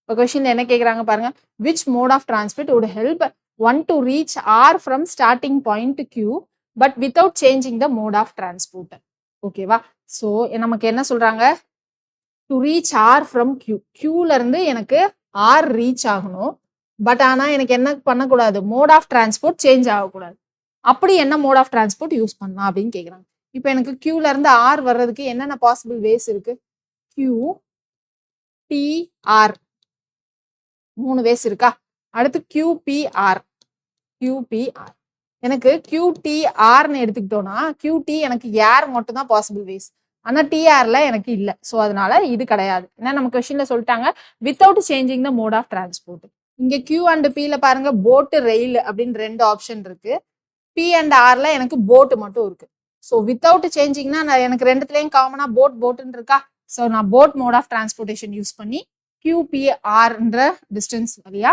S1: இப்போ question என்ன கேக்குறாங்க பாருங்க. which mode of transport would help one to reach R from starting point Q but without changing the mode of transport? ஓகேவா? So நமக்கு என்ன சொல்றாங்க? to reach R from Q. Qல இருந்து எனக்கு R ரீச் ஆகணும். பட் ஆனா எனக்கு என்ன பண்ணக்கூடாது? மோட் ஆஃப் டிரான்ஸ்போர்ட் சேஞ்ச் ஆகக்கூடாது. அப்படி என்ன மோட் ஆஃப் டிரான்ஸ்போர்ட் யூஸ் பண்ணலாம் அப்படின்னு கேக்குறாங்க. இப்போ எனக்கு Qல இருந்து R வர்றதுக்கு என்னென்ன பாசிபிள் வேஸ் இருக்கு? Q T R 3 வேஸ் இருக்கா? அடுத்து QPR. எனக்கு QTRன்னு எடுத்துக்கிட்டோம்னா QT எனக்கு ஏர் மட்டும் தான் பாசிபிள் வேஸ். ஆனா TRல எனக்கு இல்ல. ஸோ அதனால இது கிடையாது. ஏன்னா நம்ம கொஸ்டின்ல சொல்லிட்டாங்க without changing the mode of transport. இங்க Q அண்ட் Pல பாருங்க போட் ரயில் அப்படின்னு 2 ஆப்ஷன் இருக்கு. P அண்ட் Rல எனக்கு போட் மட்டும் இருக்கு. ஸோ வித்தவுட் சேஞ்சிங்னா எனக்கு ரெண்டுத்துலயும் காமனா போட்னு இருக்கா? ஸோ நான் boat mode of transportation use பண்ணி QPRன்ற டிஸ்டன்ஸ் வழியா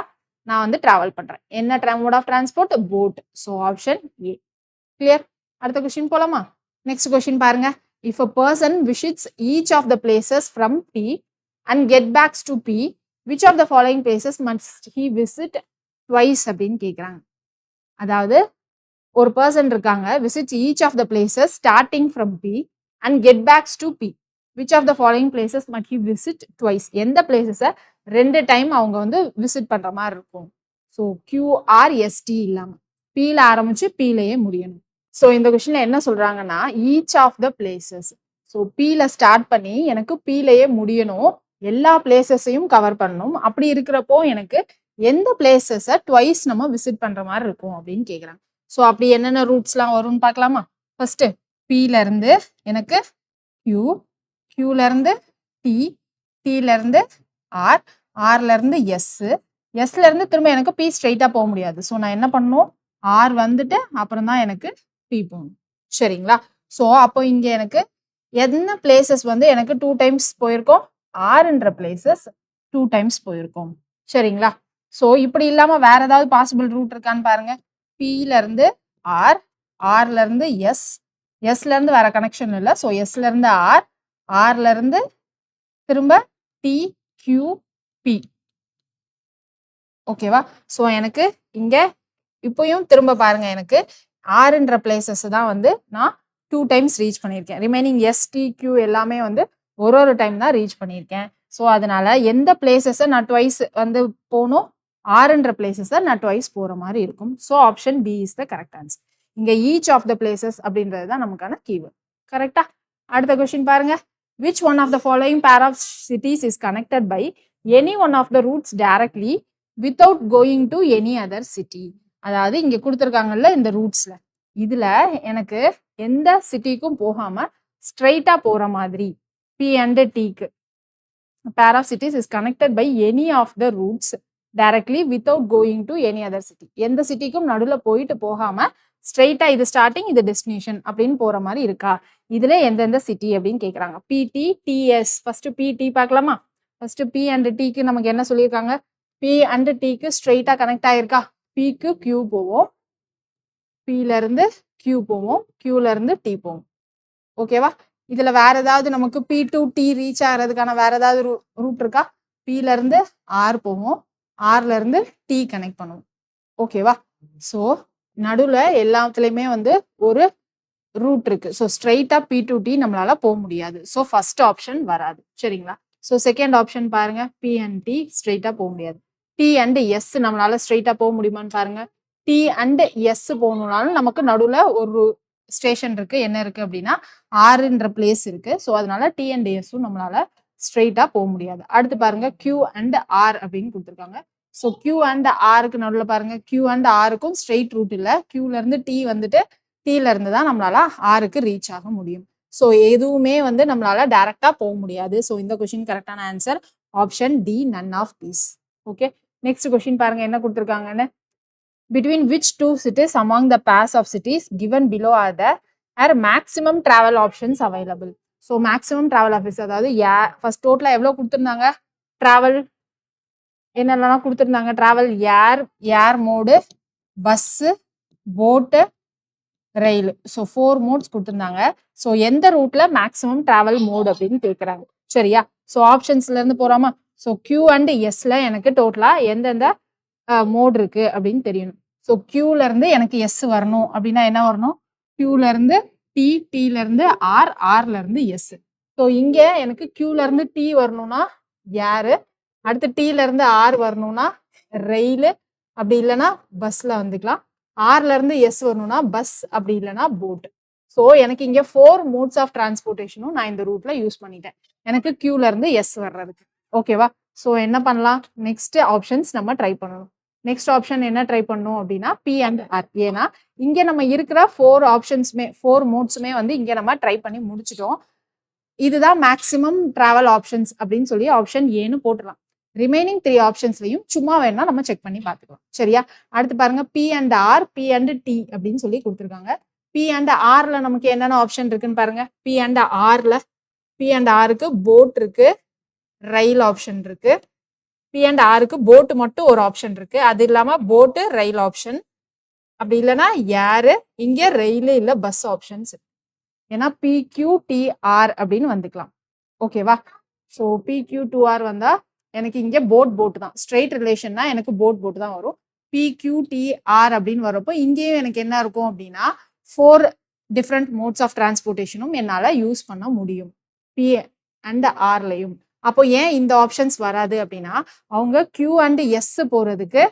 S1: நான் வந்து டிராவல் பண்றேன். என்ன mode of transport? Boat. So option A. Clear? அடுத்த கொஸ்டின் போலாமா? நெக்ஸ்ட் கொஸ்டின் பாருங்க. if a person visits each of the places from P and get back to P, which of the following places must he visit twice அப்படின்னு கேக்குறாங்க. அதாவது ஒரு person இருக்காங்க, visits each of the places starting from P and get back to P. which of the following places must he visit twice? எந்த பிளேசஸை 2 time அவங்க வந்து visit பண்ற மாதிரி இருக்கும்? ஸோ QRST இல்லாம Pல ஆரம்பிச்சு Pலயே முடியணும். ஸோ இந்த கொஸ்டின்ல என்ன சொல்றாங்கன்னா each of the places. So Pல ஸ்டார்ட் பண்ணி எனக்கு Pலயே முடியணும், எல்லா பிளேசஸையும் கவர் பண்ணணும். அப்படி இருக்கிறப்போ எனக்கு எந்த பிளேசஸை ட்வைஸ் நம்ம விசிட் பண்ற மாதிரி இருக்கும் அப்படின்னு கேக்குறாங்க. ஸோ அப்படி என்னென்ன ரூட்ஸ்லாம் வரும்னு பார்க்கலாமா? ஃபர்ஸ்ட் Pல இருந்து எனக்கு Q, Qல இருந்து T, Tல இருந்து R, Rல இருந்து S, Sல இருந்து திரும்ப எனக்கு P ஸ்ட்ரெயிட்டா போக முடியாது. ஸோ நான் என்ன பண்ணணும்? R வந்துட்டு அப்புறம் தான் எனக்கு P போகணும். சரிங்களா? ஸோ அப்போ இங்க எனக்கு என்ன பிளேசஸ் வந்து எனக்கு 2 டைம்ஸ் போயிருக்கோம்? Rன்ற பிளேசஸ் 2 டைம்ஸ் போயிருக்கோம். சரிங்களா? ஸோ இப்படி இல்லாம வேற ஏதாவது பாசிபிள் ரூட் இருக்கான்னு பாருங்க. Pல இருந்து R, Rல இருந்து S, Sல இருந்து வேற கனெக்ஷன் இல்லை. ஸோ Sல இருந்து R, Rல இருந்து திரும்ப T, Q, P. ஓகேவா? ஸோ எனக்கு இங்க இப்பயும் திரும்ப பாருங்க, எனக்கு ஆர்ன்ற பிளேசஸ் தான் வந்து நான் 2 டைம்ஸ் ரீச் பண்ணியிருக்கேன். ரிமைனிங் STQ எல்லாமே வந்து ஒரு டைம் தான் ரீச் பண்ணியிருக்கேன். ஸோ அதனால எந்த பிளேசஸை நான் ட்வைஸ் வந்து போகணும்? ஆர்ன்ற பிளேசஸை நான் ட்வைஸ் போகிற மாதிரி இருக்கும். So option B is the correct answer. இங்க ஈச் ஆஃப் த பிளேசஸ் அப்படின்றது தான் நமக்கான கீவேர்ட். கரெக்டா? அடுத்த கொஸ்டின் பாருங்க. Which one of the following pair of cities is connected by any one of the routes directly without going to any other city? அதாவது இங்க கொடுத்துருக்காங்கல்ல இந்த ரூட்ஸ்ல, இதுல எனக்கு எந்த சிட்டிக்கும் போகாம ஸ்ட்ரெயிட்டா போற மாதிரி P and Tக்கு pair of cities is connected by any of the routes directly without going to any other city. எந்த சிட்டிக்கும் நடுவுல போயிட்டு போகாம ஸ்ட்ரெயிட்டா இது ஸ்டார்டிங் இது டெஸ்டினேஷன் அப்படின்னு போற மாதிரி இருக்கா? இதுல எந்தெந்த சிட்டி அப்படின்னு கேக்குறாங்க. PT, TS. ஃபர்ஸ்ட் PT பார்க்கலாமா? ஃபர்ஸ்ட் P and Tக்கு நமக்கு என்ன சொல்லியிருக்காங்க? P and Tக்கு ஸ்ட்ரெயிட்டா கனெக்ட் ஆயிருக்கா? Pக்கு Q போவோம், Pல இருந்து Q போவோம், Qல இருந்து T போவோம். ஓகேவா? இதுல வேற ஏதாவது நமக்கு P to T ரீச் ஆகிறதுக்கான வேற ஏதாவது ரூட் இருக்கா? Pல இருந்து R போவோம், Rல இருந்து T கனெக்ட் பண்ணுவோம். ஓகேவா? ஸோ நடுவுல எல்லாத்துலயுமே வந்து ஒரு ரூட் இருக்கு. ஸோ ஸ்ட்ரெயிட்டா P to T நம்மளால போக முடியாது. ஸோ ஃபர்ஸ்ட் ஆப்ஷன் வராது. சரிங்களா? ஸோ செகண்ட் ஆப்ஷன் பாருங்க, P and T ஸ்ட்ரெயிட்டா போக முடியாது. T and S நம்மளால ஸ்ட்ரெயிட்டா போக முடியுமான்னு பாருங்க. T and S போகணும்னாலும் நமக்கு நடுவுல ஒரு ஸ்டேஷன் இருக்கு. என்ன இருக்கு அப்படின்னா ஆர்ன்ற பிளேஸ் இருக்கு. ஸோ அதனால T and S நம்மளால ஸ்ட்ரெயிட்டா போக முடியாது. அடுத்து பாருங்க, Q and R அப்படின்னு கொடுத்துருக்காங்க. ஸோ Q and Rக்கு நடுவில் பாருங்க, Q and Rக்கும் ஸ்ட்ரெயிட் ரூட் இல்லை. Qல இருந்து T வந்துட்டு Tல இருந்து தான் நம்மளால Rக்கு ரீச் ஆக முடியும். ஸோ எதுவுமே வந்து நம்மளால டைரக்டா போக முடியாது. ஸோ இந்த கொஸ்டின் கரெக்டான answer option D, none of these. Okay, next question பாருங்க என்ன கொடுத்துருக்காங்கன்னு. Between which two cities among the pairs of cities given below are maximum travel options available? So maximum travel office, அதாவது first டோட்டலா எவ்வளவு கொடுத்துருந்தாங்க? Travel என்னெல்லாம் கொடுத்துருந்தாங்க? Travel ஏர் mode, bus, போட்டு, ரயில். ஸோ 4 மோட்ஸ் கொடுத்துருந்தாங்க. ஸோ எந்த ரூட்ல மேக்ஸிமம் டிராவல் மோட் அப்படின்னு கேட்குறாங்க. சரியா? ஸோ ஆப்ஷன்ஸ்ல இருந்து போறாமா? ஸோ Q and Sல எனக்கு டோட்டலா எந்தெந்த மோட் இருக்கு அப்படின்னு தெரியணும். ஸோ Qல இருந்து எனக்கு S வரணும் அப்படின்னா என்ன வரணும்? Qல இருந்து T, Tல இருந்து R, Rல இருந்து S. ஸோ இங்க எனக்கு Qல இருந்து T வரணும்னா ஏரு, அடுத்து Tல இருந்து R வரணும்னா ரயில், அப்படி இல்லைன்னா பஸ்ல வந்துக்கலாம். Rல இருந்து S வரணும்னா பஸ், அப்படி இல்லைன்னா போட். ஸோ எனக்கு இங்க 4 மோட்ஸ் ஆஃப் டிரான்ஸ்போர்டேஷனும் நான் இந்த ரூட்ல யூஸ் பண்ணிட்டேன் எனக்கு Qல இருந்து S வர்றதுக்கு. ஓகேவா? ஸோ என்ன பண்ணலாம்? நெக்ஸ்ட் ஆப்ஷன்ஸ் நம்ம ட்ரை பண்ணணும். நெக்ஸ்ட் ஆப்ஷன் என்ன ட்ரை பண்ணணும் அப்படின்னா P and R. ஏன்னா இங்க நம்ம இருக்கிற 4 ஆப்ஷன்ஸுமே 4 மோட்ஸுமே வந்து இங்க நம்ம ட்ரை பண்ணி முடிச்சிட்டோம். இதுதான் மேக்ஸிமம் டிராவல் ஆப்ஷன்ஸ் அப்படின்னு சொல்லி ஆப்ஷன் ஏன்னு போட்டுடலாம். ரிமைனிங் 3 ஆப்ஷன்ஸ்லையும் சும்மா வேணா நம்ம செக் பண்ணி பார்த்துக்கலாம். சரியா? அடுத்து பாருங்க, P and R, P and T அப்படின்னு சொல்லி கொடுத்துருக்காங்க. P and Rல நமக்கு என்னென்ன ஆப்ஷன் இருக்குன்னு பாருங்க. P and Rக்கு போட் இருக்கு, ரயில் ஆப்ஷன் இருக்கு. P and Rக்கு போட் மட்டும் ஒரு ஆப்ஷன் இருக்கு. அது இல்லாம போட்டு, ரயில் ஆப்ஷன், அப்படி இல்லைன்னா ஏரு, இங்க ரயில் இல்ல பஸ் ஆப்ஷன்ஸ். ஏன்னா PQTR அப்படின்னு வந்துக்கலாம். ஓகேவா? ஸோ PQ2R வந்தா எனக்கு இங்க போட் தான் ஸ்ட்ரெயிட் ரிலேஷன்னா எனக்கு போட் தான் வரும். PQTR அப்படின்னு வரப்போ இங்கேயும் எனக்கு என்ன இருக்கும் அப்படின்னா 4 டிஃப்ரெண்ட் மோட்ஸ் ஆஃப் டிரான்ஸ்போர்டேஷனும் என்னால யூஸ் பண்ண முடியும் P and Rலையும். அப்போ ஏன் இந்த ஆப்ஷன்ஸ் வராது அப்படின்னா அவங்க Q and S போறதுக்கு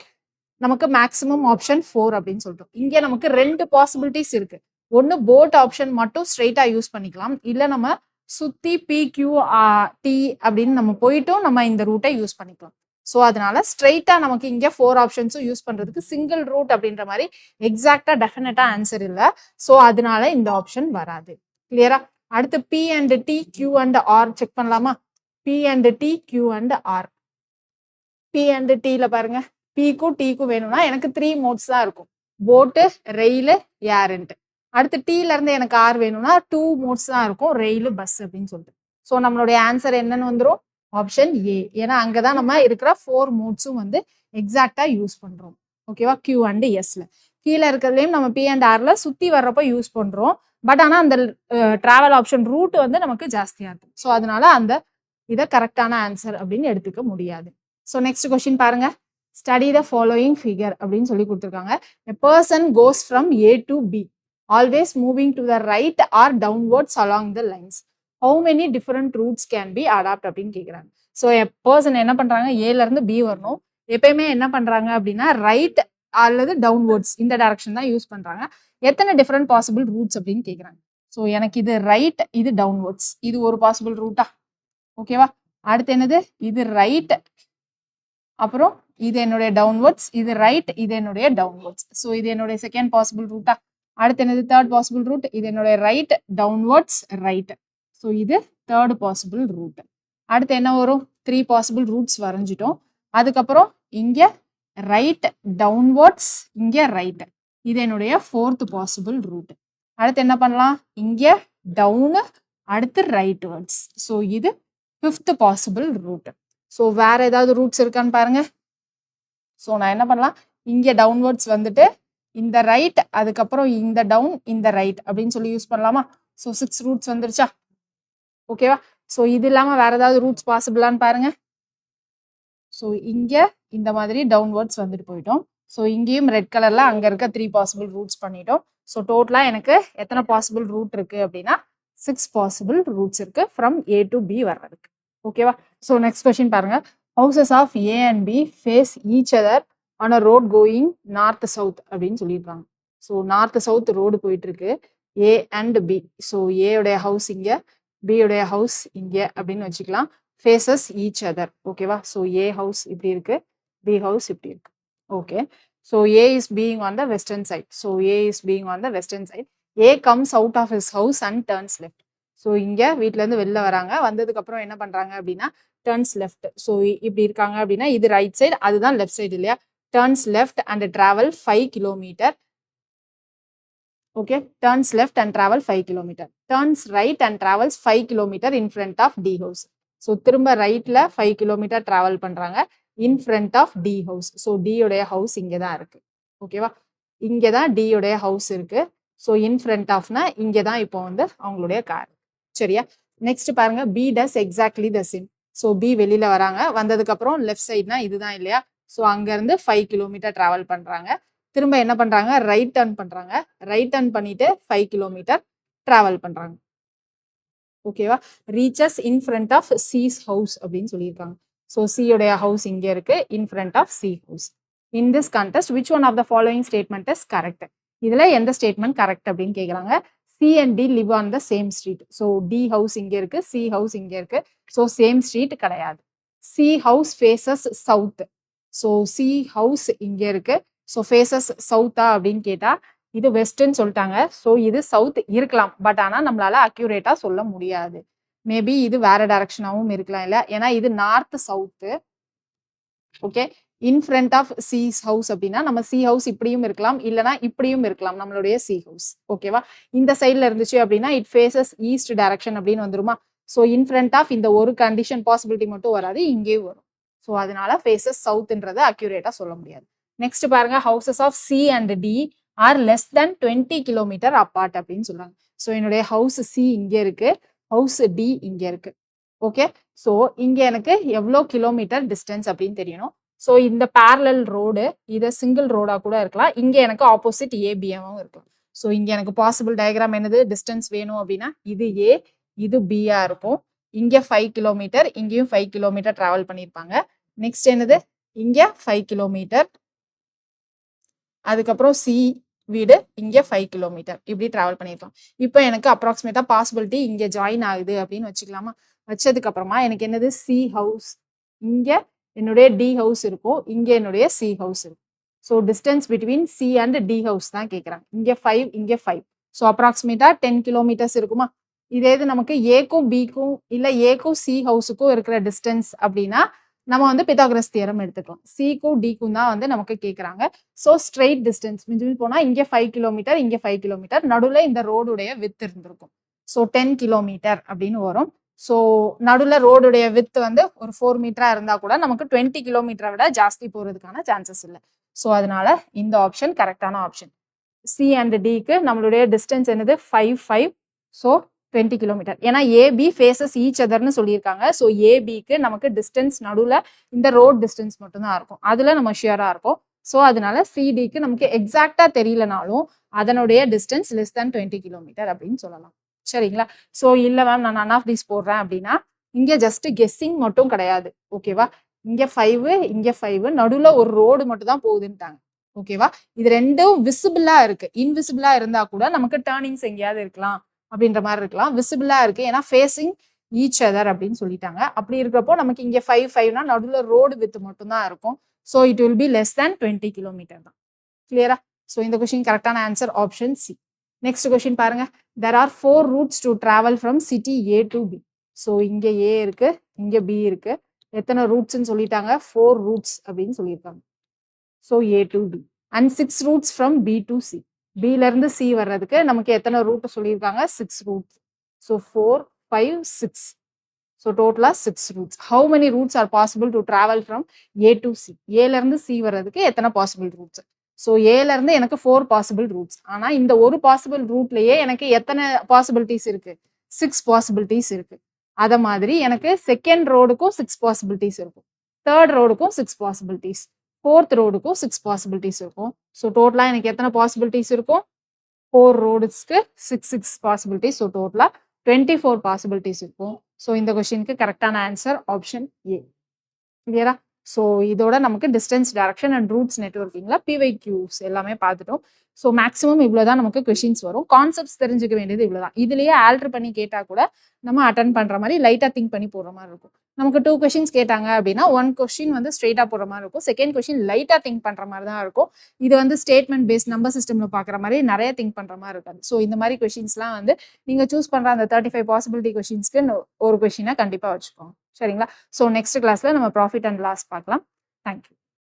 S1: நமக்கு மேக்ஸிமம் ஆப்ஷன் 4 அப்படின்னு சொல்றோம். இங்க நமக்கு 2 பாசிபிலிட்டிஸ் இருக்கு. ஒன்னு போட் ஆப்ஷன் மட்டும் ஸ்ட்ரெயிட்டா யூஸ் பண்ணிக்கலாம், இல்ல நம்ம சுத்தி PQT அப்படின்னு நம்ம போயிட்டும் நம்ம இந்த ரூட்டை யூஸ் பண்ணிக்கலாம். ஸோ அதனால ஸ்ட்ரெயிட்டா நமக்கு இங்க 4 ஆப்ஷன்ஸும் யூஸ் பண்றதுக்கு சிங்கிள் ரூட் அப்படின்ற மாதிரி எக்ஸாக்டா டெஃபினட்டா ஆன்சர் இல்லை. ஸோ அதனால இந்த ஆப்ஷன் வராது. கிளியரா? அடுத்து P and T, Q and R check பண்ணலாமா? P and T, Q and R. P and டில பாருங்க, பிக்கும் டிக்கும் வேணும்னா எனக்கு 3 மோட்ஸ் தான் இருக்கும். போட்டு, ரெயிலு, ஏர்ன்ட்டு. அடுத்து டீல இருந்து எனக்கு ஆர் வேணும்னா 2 மோட்ஸ் தான் இருக்கும், ரெயிலு, பஸ் அப்படின்னு சொல்லிட்டு. ஸோ நம்மளுடைய ஆன்சர் என்னன்னு வந்துடும்? Option A. ஏன்னா அங்கதான் நம்ம இருக்கிற 4 மோட்ஸும் வந்து எக்ஸாக்டா யூஸ் பண்றோம். ஓகேவா? கியூ அண்ட் எஸ்ல. கீழே இருக்கிறதுலையும் நம்ம பி அண்ட் ஆர்ல சுத்தி வர்றப்ப யூஸ் பண்றோம். பட் ஆனா அந்த டிராவல் ஆப்ஷன் ரூட் வந்து நமக்கு ஜாஸ்தியா இருக்கும். ஸோ அதனால அந்த இதை கரெக்டான ஆன்சர் அப்படின்னு எடுத்துக்க முடியாது. ஸோ நெக்ஸ்ட் கொஸ்டின் பாருங்க. ஸ்டடி த ஃபாலோயிங் ஃபிகர் அப்படின்னு சொல்லி கொடுத்துருக்காங்க. A person goes from A to B, always moving to the right or downwards along the lines. How many different routes can be adopted அப்படின்னு கேட்குறாங்க. So a person என்ன பண்றாங்க, ஏல இருந்து B வரணும். எப்பயுமே என்ன பண்றாங்க அப்படின்னா ரைட் அல்லது டவுன்வர்ட்ஸ் இந்த டைரக்ஷன் தான் யூஸ் பண்றாங்க. எத்தனை டிஃப்ரெண்ட் பாசிபிள் ரூட்ஸ் அப்படின்னு கேட்குறாங்க. ஸோ எனக்கு இது ரைட், இது டவுன்வர்ட்ஸ், இது ஒரு பாசிபிள் ரூட்டா? ஓகேவா? அடுத்து என்னது, இது ரைட், அப்புறம் இது என்னுடைய டவுன்வர்ட்ஸ், இது ரைட், இது என்னுடைய டவுன்வர்ட்ஸ். ஸோ இது என்னுடைய செகண்ட் பாசிபிள் ரூட்டா? அடுத்து என்னது, தேர்ட் பாசிபிள் ரூட், இது என்னுடைய ரைட், டவுன்வர்ட்ஸ், ரைட். ஸோ இது தேர்ட் பாசிபிள் ரூட். அடுத்து என்ன வரும், 3 பாசிபிள் ரூட்ஸ் வரைஞ்சிட்டோம். அதுக்கப்புறம் இங்க ரைட், டவுன்வர்ட்ஸ், இங்க ரைட். இது என்னுடைய ஃபோர்த் பாசிபிள் ரூட். அடுத்து என்ன பண்ணலாம், இங்க டவுனு, அடுத்து ரைட் வேர்ட்ஸ். ஸோ இது ஃபிஃப்த் பாசிபிள் ரூட். ஸோ வேற ஏதாவது ரூட்ஸ் இருக்கான்னு பாருங்க. ஸோ நான் என்ன பண்ணலாம், இங்க டவுன்வர்ட்ஸ் வந்துட்டு இந்த ரைட், அதுக்கப்புறம் இந்த டவுன், இந்த ரைட் அப்படின்னு சொல்லி யூஸ் பண்ணலாமா? ஸோ 6 ரூட்ஸ் வந்துருச்சா? ஓகேவா? ஸோ இது இல்லாம வேற ஏதாவது ரூட்ஸ் பாசிபிளான்னு பாருங்க. ஸோ இங்க இந்த மாதிரி டவுன்வர்ட்ஸ் வந்துட்டு போயிட்டோம். ஸோ இங்கேயும் ரெட் கலர்ல அங்க இருக்க 3 பாசிபிள் ரூட்ஸ் பண்ணிட்டோம். ஸோ டோட்டலா எனக்கு எத்தனை பாசிபிள் ரூட் இருக்கு அப்படின்னா 6 பாசிபிள் ரூட்ஸ் இருக்கு ஃப்ரம் ஏ டு பி வர்றதுக்கு. ஓகேவா? ஸோ நெக்ஸ்ட் கொஸ்டின் பாருங்க. Houses of A and B face each other on a road going north south அப்படின்னு சொல்லியிருக்காங்க. ஸோ நார்த் சவுத் ரோடு போயிட்டு இருக்கு, A and B. So A உடைய house இங்க, B உடைய ஹவுஸ் இங்க அப்படின்னு வச்சுக்கலாம். Faces each other. ஓகேவா? ஸோ ஏ ஹவுஸ் இப்படி இருக்கு, பி ஹவுஸ் இப்படி இருக்கு. Okay. So A is being on the western side. So A is being on the western side. A comes out of his house and turns left. So இங்க வீட்ல இருந்து வெளில வராங்க, வந்ததுக்கு அப்புறம் என்ன பண்றாங்க அப்படின்னா டர்ன்ஸ் லெஃப்ட். ஸோ இப்படி இருக்காங்க அப்படின்னா இது ரைட் சைடு, அதுதான் லெஃப்ட் சைடு இல்லையா? Turns left and travel 5 kilometre. Okay, turns left and travel 5 kilometer. Turns right and travels 5 kilometer in front of D house. So திரும்ப ரைட்ல 5 கிலோமீட்டர் டிராவல் பண்றாங்க in front of D house. So D உடைய house இங்கே தான் இருக்கு. ஓகேவா? இங்கே தான் டி உடைய ஹவுஸ் இருக்கு. ஸோ இன் ஃப்ரண்ட் ஆஃப்னா இங்கே தான் இப்போ வந்து அவங்களுடைய கார். சரியா? நெக்ஸ்ட் பாருங்க, B does exactly the same. So B வெளியில வராங்க, வந்ததுக்கு அப்புறம் லெஃப்ட் சைட்னா இதுதான் இல்லையா? ஸோ அங்க இருந்து 5 கிலோமீட்டர் டிராவல் பண்றாங்க. திரும்ப என்ன பண்றாங்க, ரைட் டர்ன் பண்றாங்க. ரைட் டர்ன் பண்ணிட்டு 5 கிலோமீட்டர் டிராவல் பண்றாங்க. ஓகேவா? Reaches in front of C's house அப்படின்னு சொல்லியிருக்காங்க. ஸோ சி உடைய ஹவுஸ் இங்க இருக்கு, in front of C house. In this contest which one of the following statement is correct? இதுல எந்த ஸ்டேட்மெண்ட் கரெக்ட் அப்படின்னு கேட்குறாங்க. C and D live on the same street. So D house இங்க இருக்கு, C house இங்க இருக்கு. So same street கிடையாது. C house faces south. So C house இங்க இருக்கு. ஸோ ஃபேசஸ் சவுத்தா அப்படின்னு கேட்டா இது வெஸ்ட்ன்னு சொல்லிட்டாங்க. ஸோ இது சவுத் இருக்கலாம், பட் ஆனால் நம்மளால அக்யூரேட்டா சொல்ல முடியாது. மேபி இது வேற டைரக்ஷனாகவும் இருக்கலாம் இல்ல, ஏன்னா இது north south. Okay, in front of C's house அப்படின்னா நம்ம சி ஹவுஸ் இப்படியும் இருக்கலாம், இல்லைனா இப்படியும் இருக்கலாம் நம்மளுடைய சி ஹவுஸ். ஓகேவா? இந்த சைட்ல இருந்துச்சு அப்படின்னா இட் ஃபேசஸ் ஈஸ்ட் டைரக்ஷன் அப்படின்னு வந்துருமா? ஸோ இன் ஃப்ரண்ட் ஆஃப் இந்த ஒரு கண்டிஷன் பாசிபிலிட்டி மட்டும் வராது, இங்கேயும் வரும். ஸோ அதனால ஃபேசஸ் சவுத்ன்றதை அக்யூரேட்டா சொல்ல முடியாது. நெக்ஸ்ட் பாருங்க, houses of C and D are less than 20 kilometre apart அப்படின்னு சொல்றாங்க. ஸோ என்னுடைய ஹவுஸ் சி இங்க இருக்கு, ஹவுஸ் டி இங்க இருக்கு. ஓகே, ஸோ இங்க எனக்கு எவ்வளோ கிலோமீட்டர் டிஸ்டன்ஸ் அப்படின்னு தெரியணும். ஸோ இந்த பேரலல் ரோடு இதை சிங்கிள் ரோடா கூட இருக்கலாம், இங்க எனக்கு ஆப்போசிட் ஏபிஎம்மும் இருக்கலாம். ஸோ இங்க எனக்கு பாசிபிள் டயக்ராம் என்னது, டிஸ்டன்ஸ் வேணும் அப்படின்னா இது ஏ, இது பியா இருக்கும். இங்க 5 கிலோமீட்டர், இங்கேயும் 5 கிலோமீட்டர் டிராவல் பண்ணியிருப்பாங்க. நெக்ஸ்ட் என்னது, இங்க 5 கிலோமீட்டர், அதுக்கப்புறம் சி வீடு இங்க 5 கிலோமீட்டர் இப்படி டிராவல் பண்ணிருக்கலாம். இப்போ எனக்கு அப்ராக்சிமேட்டா பாசிபிலிட்டி இங்க ஜாயின் ஆகுது அப்படின்னு வச்சுக்கலாமா? வச்சதுக்கு அப்புறமா எனக்கு என்னது, சி ஹவுஸ் இங்க என்னுடைய டி ஹவுஸ் இருக்கும், இங்க என்னுடைய சி ஹவுஸ் இருக்கும். So distance between C and D house தான் கேட்குறாங்க. இங்கே 5, இங்கே 5. ஸோ அப்ராக்சிமேட்டா 10 கிலோமீட்டர்ஸ் இருக்குமா? இதே இது நமக்கு ஏக்கும் பிக்கும் இல்ல ஏக்கும் சி ஹவுஸுக்கும் இருக்கிற டிஸ்டன்ஸ் அப்படின்னா நம்ம வந்து பித்தாகரஸ் தியரம் எடுத்துக்கலாம். சிக்கும் டிக்கும் தான் வந்து நமக்கு கேட்குறாங்க. ஸோ ஸ்ட்ரெயிட் டிஸ்டன்ஸ் மிஞ்சி போனா இங்கே 5 கிலோமீட்டர், இங்கே 5 கிலோமீட்டர், நடுவில் இந்த ரோடுடைய வித் இருந்திருக்கும். ஸோ 10 கிலோமீட்டர் அப்படின்னு வரும். ஸோ நடுவில் ரோடுடைய வித் வந்து ஒரு 4 மீட்டரா இருந்தா கூட நமக்கு 20 கிலோமீட்டரை விட ஜாஸ்தி போறதுக்கான சான்சஸ் இல்லை. ஸோ அதனால இந்த ஆப்ஷன் கரெக்டான ஆப்ஷன். சி அண்ட் டிக்கு நம்மளுடைய டிஸ்டன்ஸ் என்னது 5, 5. So 20 kilometre. ஏன்னா ஏபி ஃபேசஸ் ஈச் அதர்னு சொல்லியிருக்காங்க. ஸோ ஏபிக்கு நமக்கு டிஸ்டன்ஸ் நடுவில் இந்த ரோட் டிஸ்டன்ஸ் மட்டும்தான் இருக்கும், அதுல நம்ம ஷியரா இருக்கும். ஸோ அதனால சிடிக்கு நமக்கு எக்ஸாக்டா தெரியலனாலும் அதனுடைய டிஸ்டன்ஸ் லெஸ் தேன் 20 கிலோமீட்டர் அப்படின்னு சொல்லலாம். சரிங்களா? ஸோ இல்ல மேம் நான் நன் ஆஃப் தீஸ் போடுறேன் அப்படின்னா இங்க ஜஸ்ட் கெஸ்ஸிங் மட்டும் கிடையாது. ஓகேவா? இங்க 5, இங்க 5, நடுவுல ஒரு ரோடு மட்டும் தான் போகுதுன்ட்டாங்க. ஓகேவா? இது ரெண்டும் விசிபிளா இருக்கு. இன்விசிபிளா இருந்தா கூட நமக்கு டேர்னிங்ஸ் எங்கேயாவது இருக்கலாம் அப்படின்ற மாதிரி இருக்கலாம். விசிபிளா இருக்கு ஏன்னா ஃபேசிங் ஈச் அதர் அப்படின்னு சொல்லிட்டாங்க. அப்படி இருக்கிறப்போ நமக்கு இங்க 5, 5னா நடுவுல ரோடு வித் மட்டும் தான் இருக்கும். So it will be less than 20 kilometre தான். கிளியரா? ஸோ இந்த கொஸ்டின் கரெக்டான answer option C. Next question பாருங்க. there are 4 routes to travel from city A to B. So இங்க A இருக்கு, இங்க B இருக்கு. எத்தனை ரூட்ஸ்ன்னு சொல்லிட்டாங்க? 4 ரூட்ஸ் அப்படின்னு சொல்லியிருக்காங்க. So A to B and 6 routes from B to C. B ல இருந்து C வர்றதுக்கு நமக்கு எத்தனை ரூட் சொல்லியிருக்காங்க? 6 ரூட்ஸ். ஸோ 4, 5, 6. ஸோ டோட்டலா 6 roots. How many roots R possible to travel from A to C? ஏல இருந்து C வர்றதுக்கு எத்தனை பாசிபிள் ரூட்ஸ்? ஸோ ஏல இருந்து எனக்கு 4 பாசிபிள் ரூட்ஸ். ஆனா இந்த ஒரு பாசிபிள் ரூட்லயே எனக்கு எத்தனை பாசிபிலிட்டிஸ் இருக்கு? 6 பாசிபிலிட்டிஸ் இருக்கு. அத மாதிரி எனக்கு செகண்ட் ரோடுக்கும் 6 பாசிபிலிட்டிஸ் இருக்கும், தேர்ட் ரோடுக்கும் 6 பாசிபிலிட்டிஸ், ஃபோர்த் ரோடுக்கும் 6 பாசிபிலிட்டிஸ் இருக்கும். ஸோ டோட்டலா எனக்கு எத்தனை பாசிபிலிட்டிஸ் இருக்கும்? 4 ரோட்ஸ்க்கு 6 பாசிபிலிட்டிஸ். ஸோ டோட்டலா 24 பாசிபிலிட்டிஸ் இருக்கும். ஸோ இந்த கொஸ்டினுக்கு கரெக்டான ஆன்சர் ஆப்ஷன் ஏ. கிளியரா? ஸோ இதோட நமக்கு டிஸ்டன்ஸ், டைரக்ஷன் அண்ட் ரூட்ஸ் நெட்வொர்க்கிங்ல பிவைக்யூஸ் எல்லாமே பார்த்துட்டோம். ஸோ மேக்ஸிமம் இவ்வளோதான் நமக்கு கொஸ்டின்ஸ் வரும். கான்செப்ட்ஸ் தெரிஞ்சுக்க வேண்டியது இவ்வளோதான். இதுலயே ஆல்டர் பண்ணி கேட்டா கூட நம்ம அட்டன் பண்ற மாதிரி லைட்டா திங்க் பண்ணி போடுற மாதிரி இருக்கும். நமக்கு 2 கொஸ்டின்ஸ் கேட்டாங்க அப்படின்னா 1 கொஸ்டின் வந்து ஸ்ட்ரெயிட்டா போடுற மாதிரி இருக்கும், செகண்ட் கொஸ்டின் லைட்டா திங்க் பண்ற மாதிரி தான் இருக்கும். இது வந்து ஸ்டேட்மெண்ட் பேஸ்ட் நம்பர் சிஸ்டம்ல பாக்குற மாதிரி நிறைய திங்க் பண்ற மாதிரி இருக்காது. ஸோ இந்த மாதிரி கொஸ்டின்ஸ்லாம் வந்து நீங்க சூஸ் பண்ற அந்த 35 பாசிபிலிட்டி கொஸ்டின்ஸ்க்கு ஒரு கொஸ்டினை கண்டிப்பா வச்சுக்கோங்க. சரிங்களா? ஸோ நெக்ஸ்ட் கிளாஸ்ல நம்ம ப்ராஃபிட் அண்ட் லாஸ் பார்க்கலாம். தேங்க்யூ.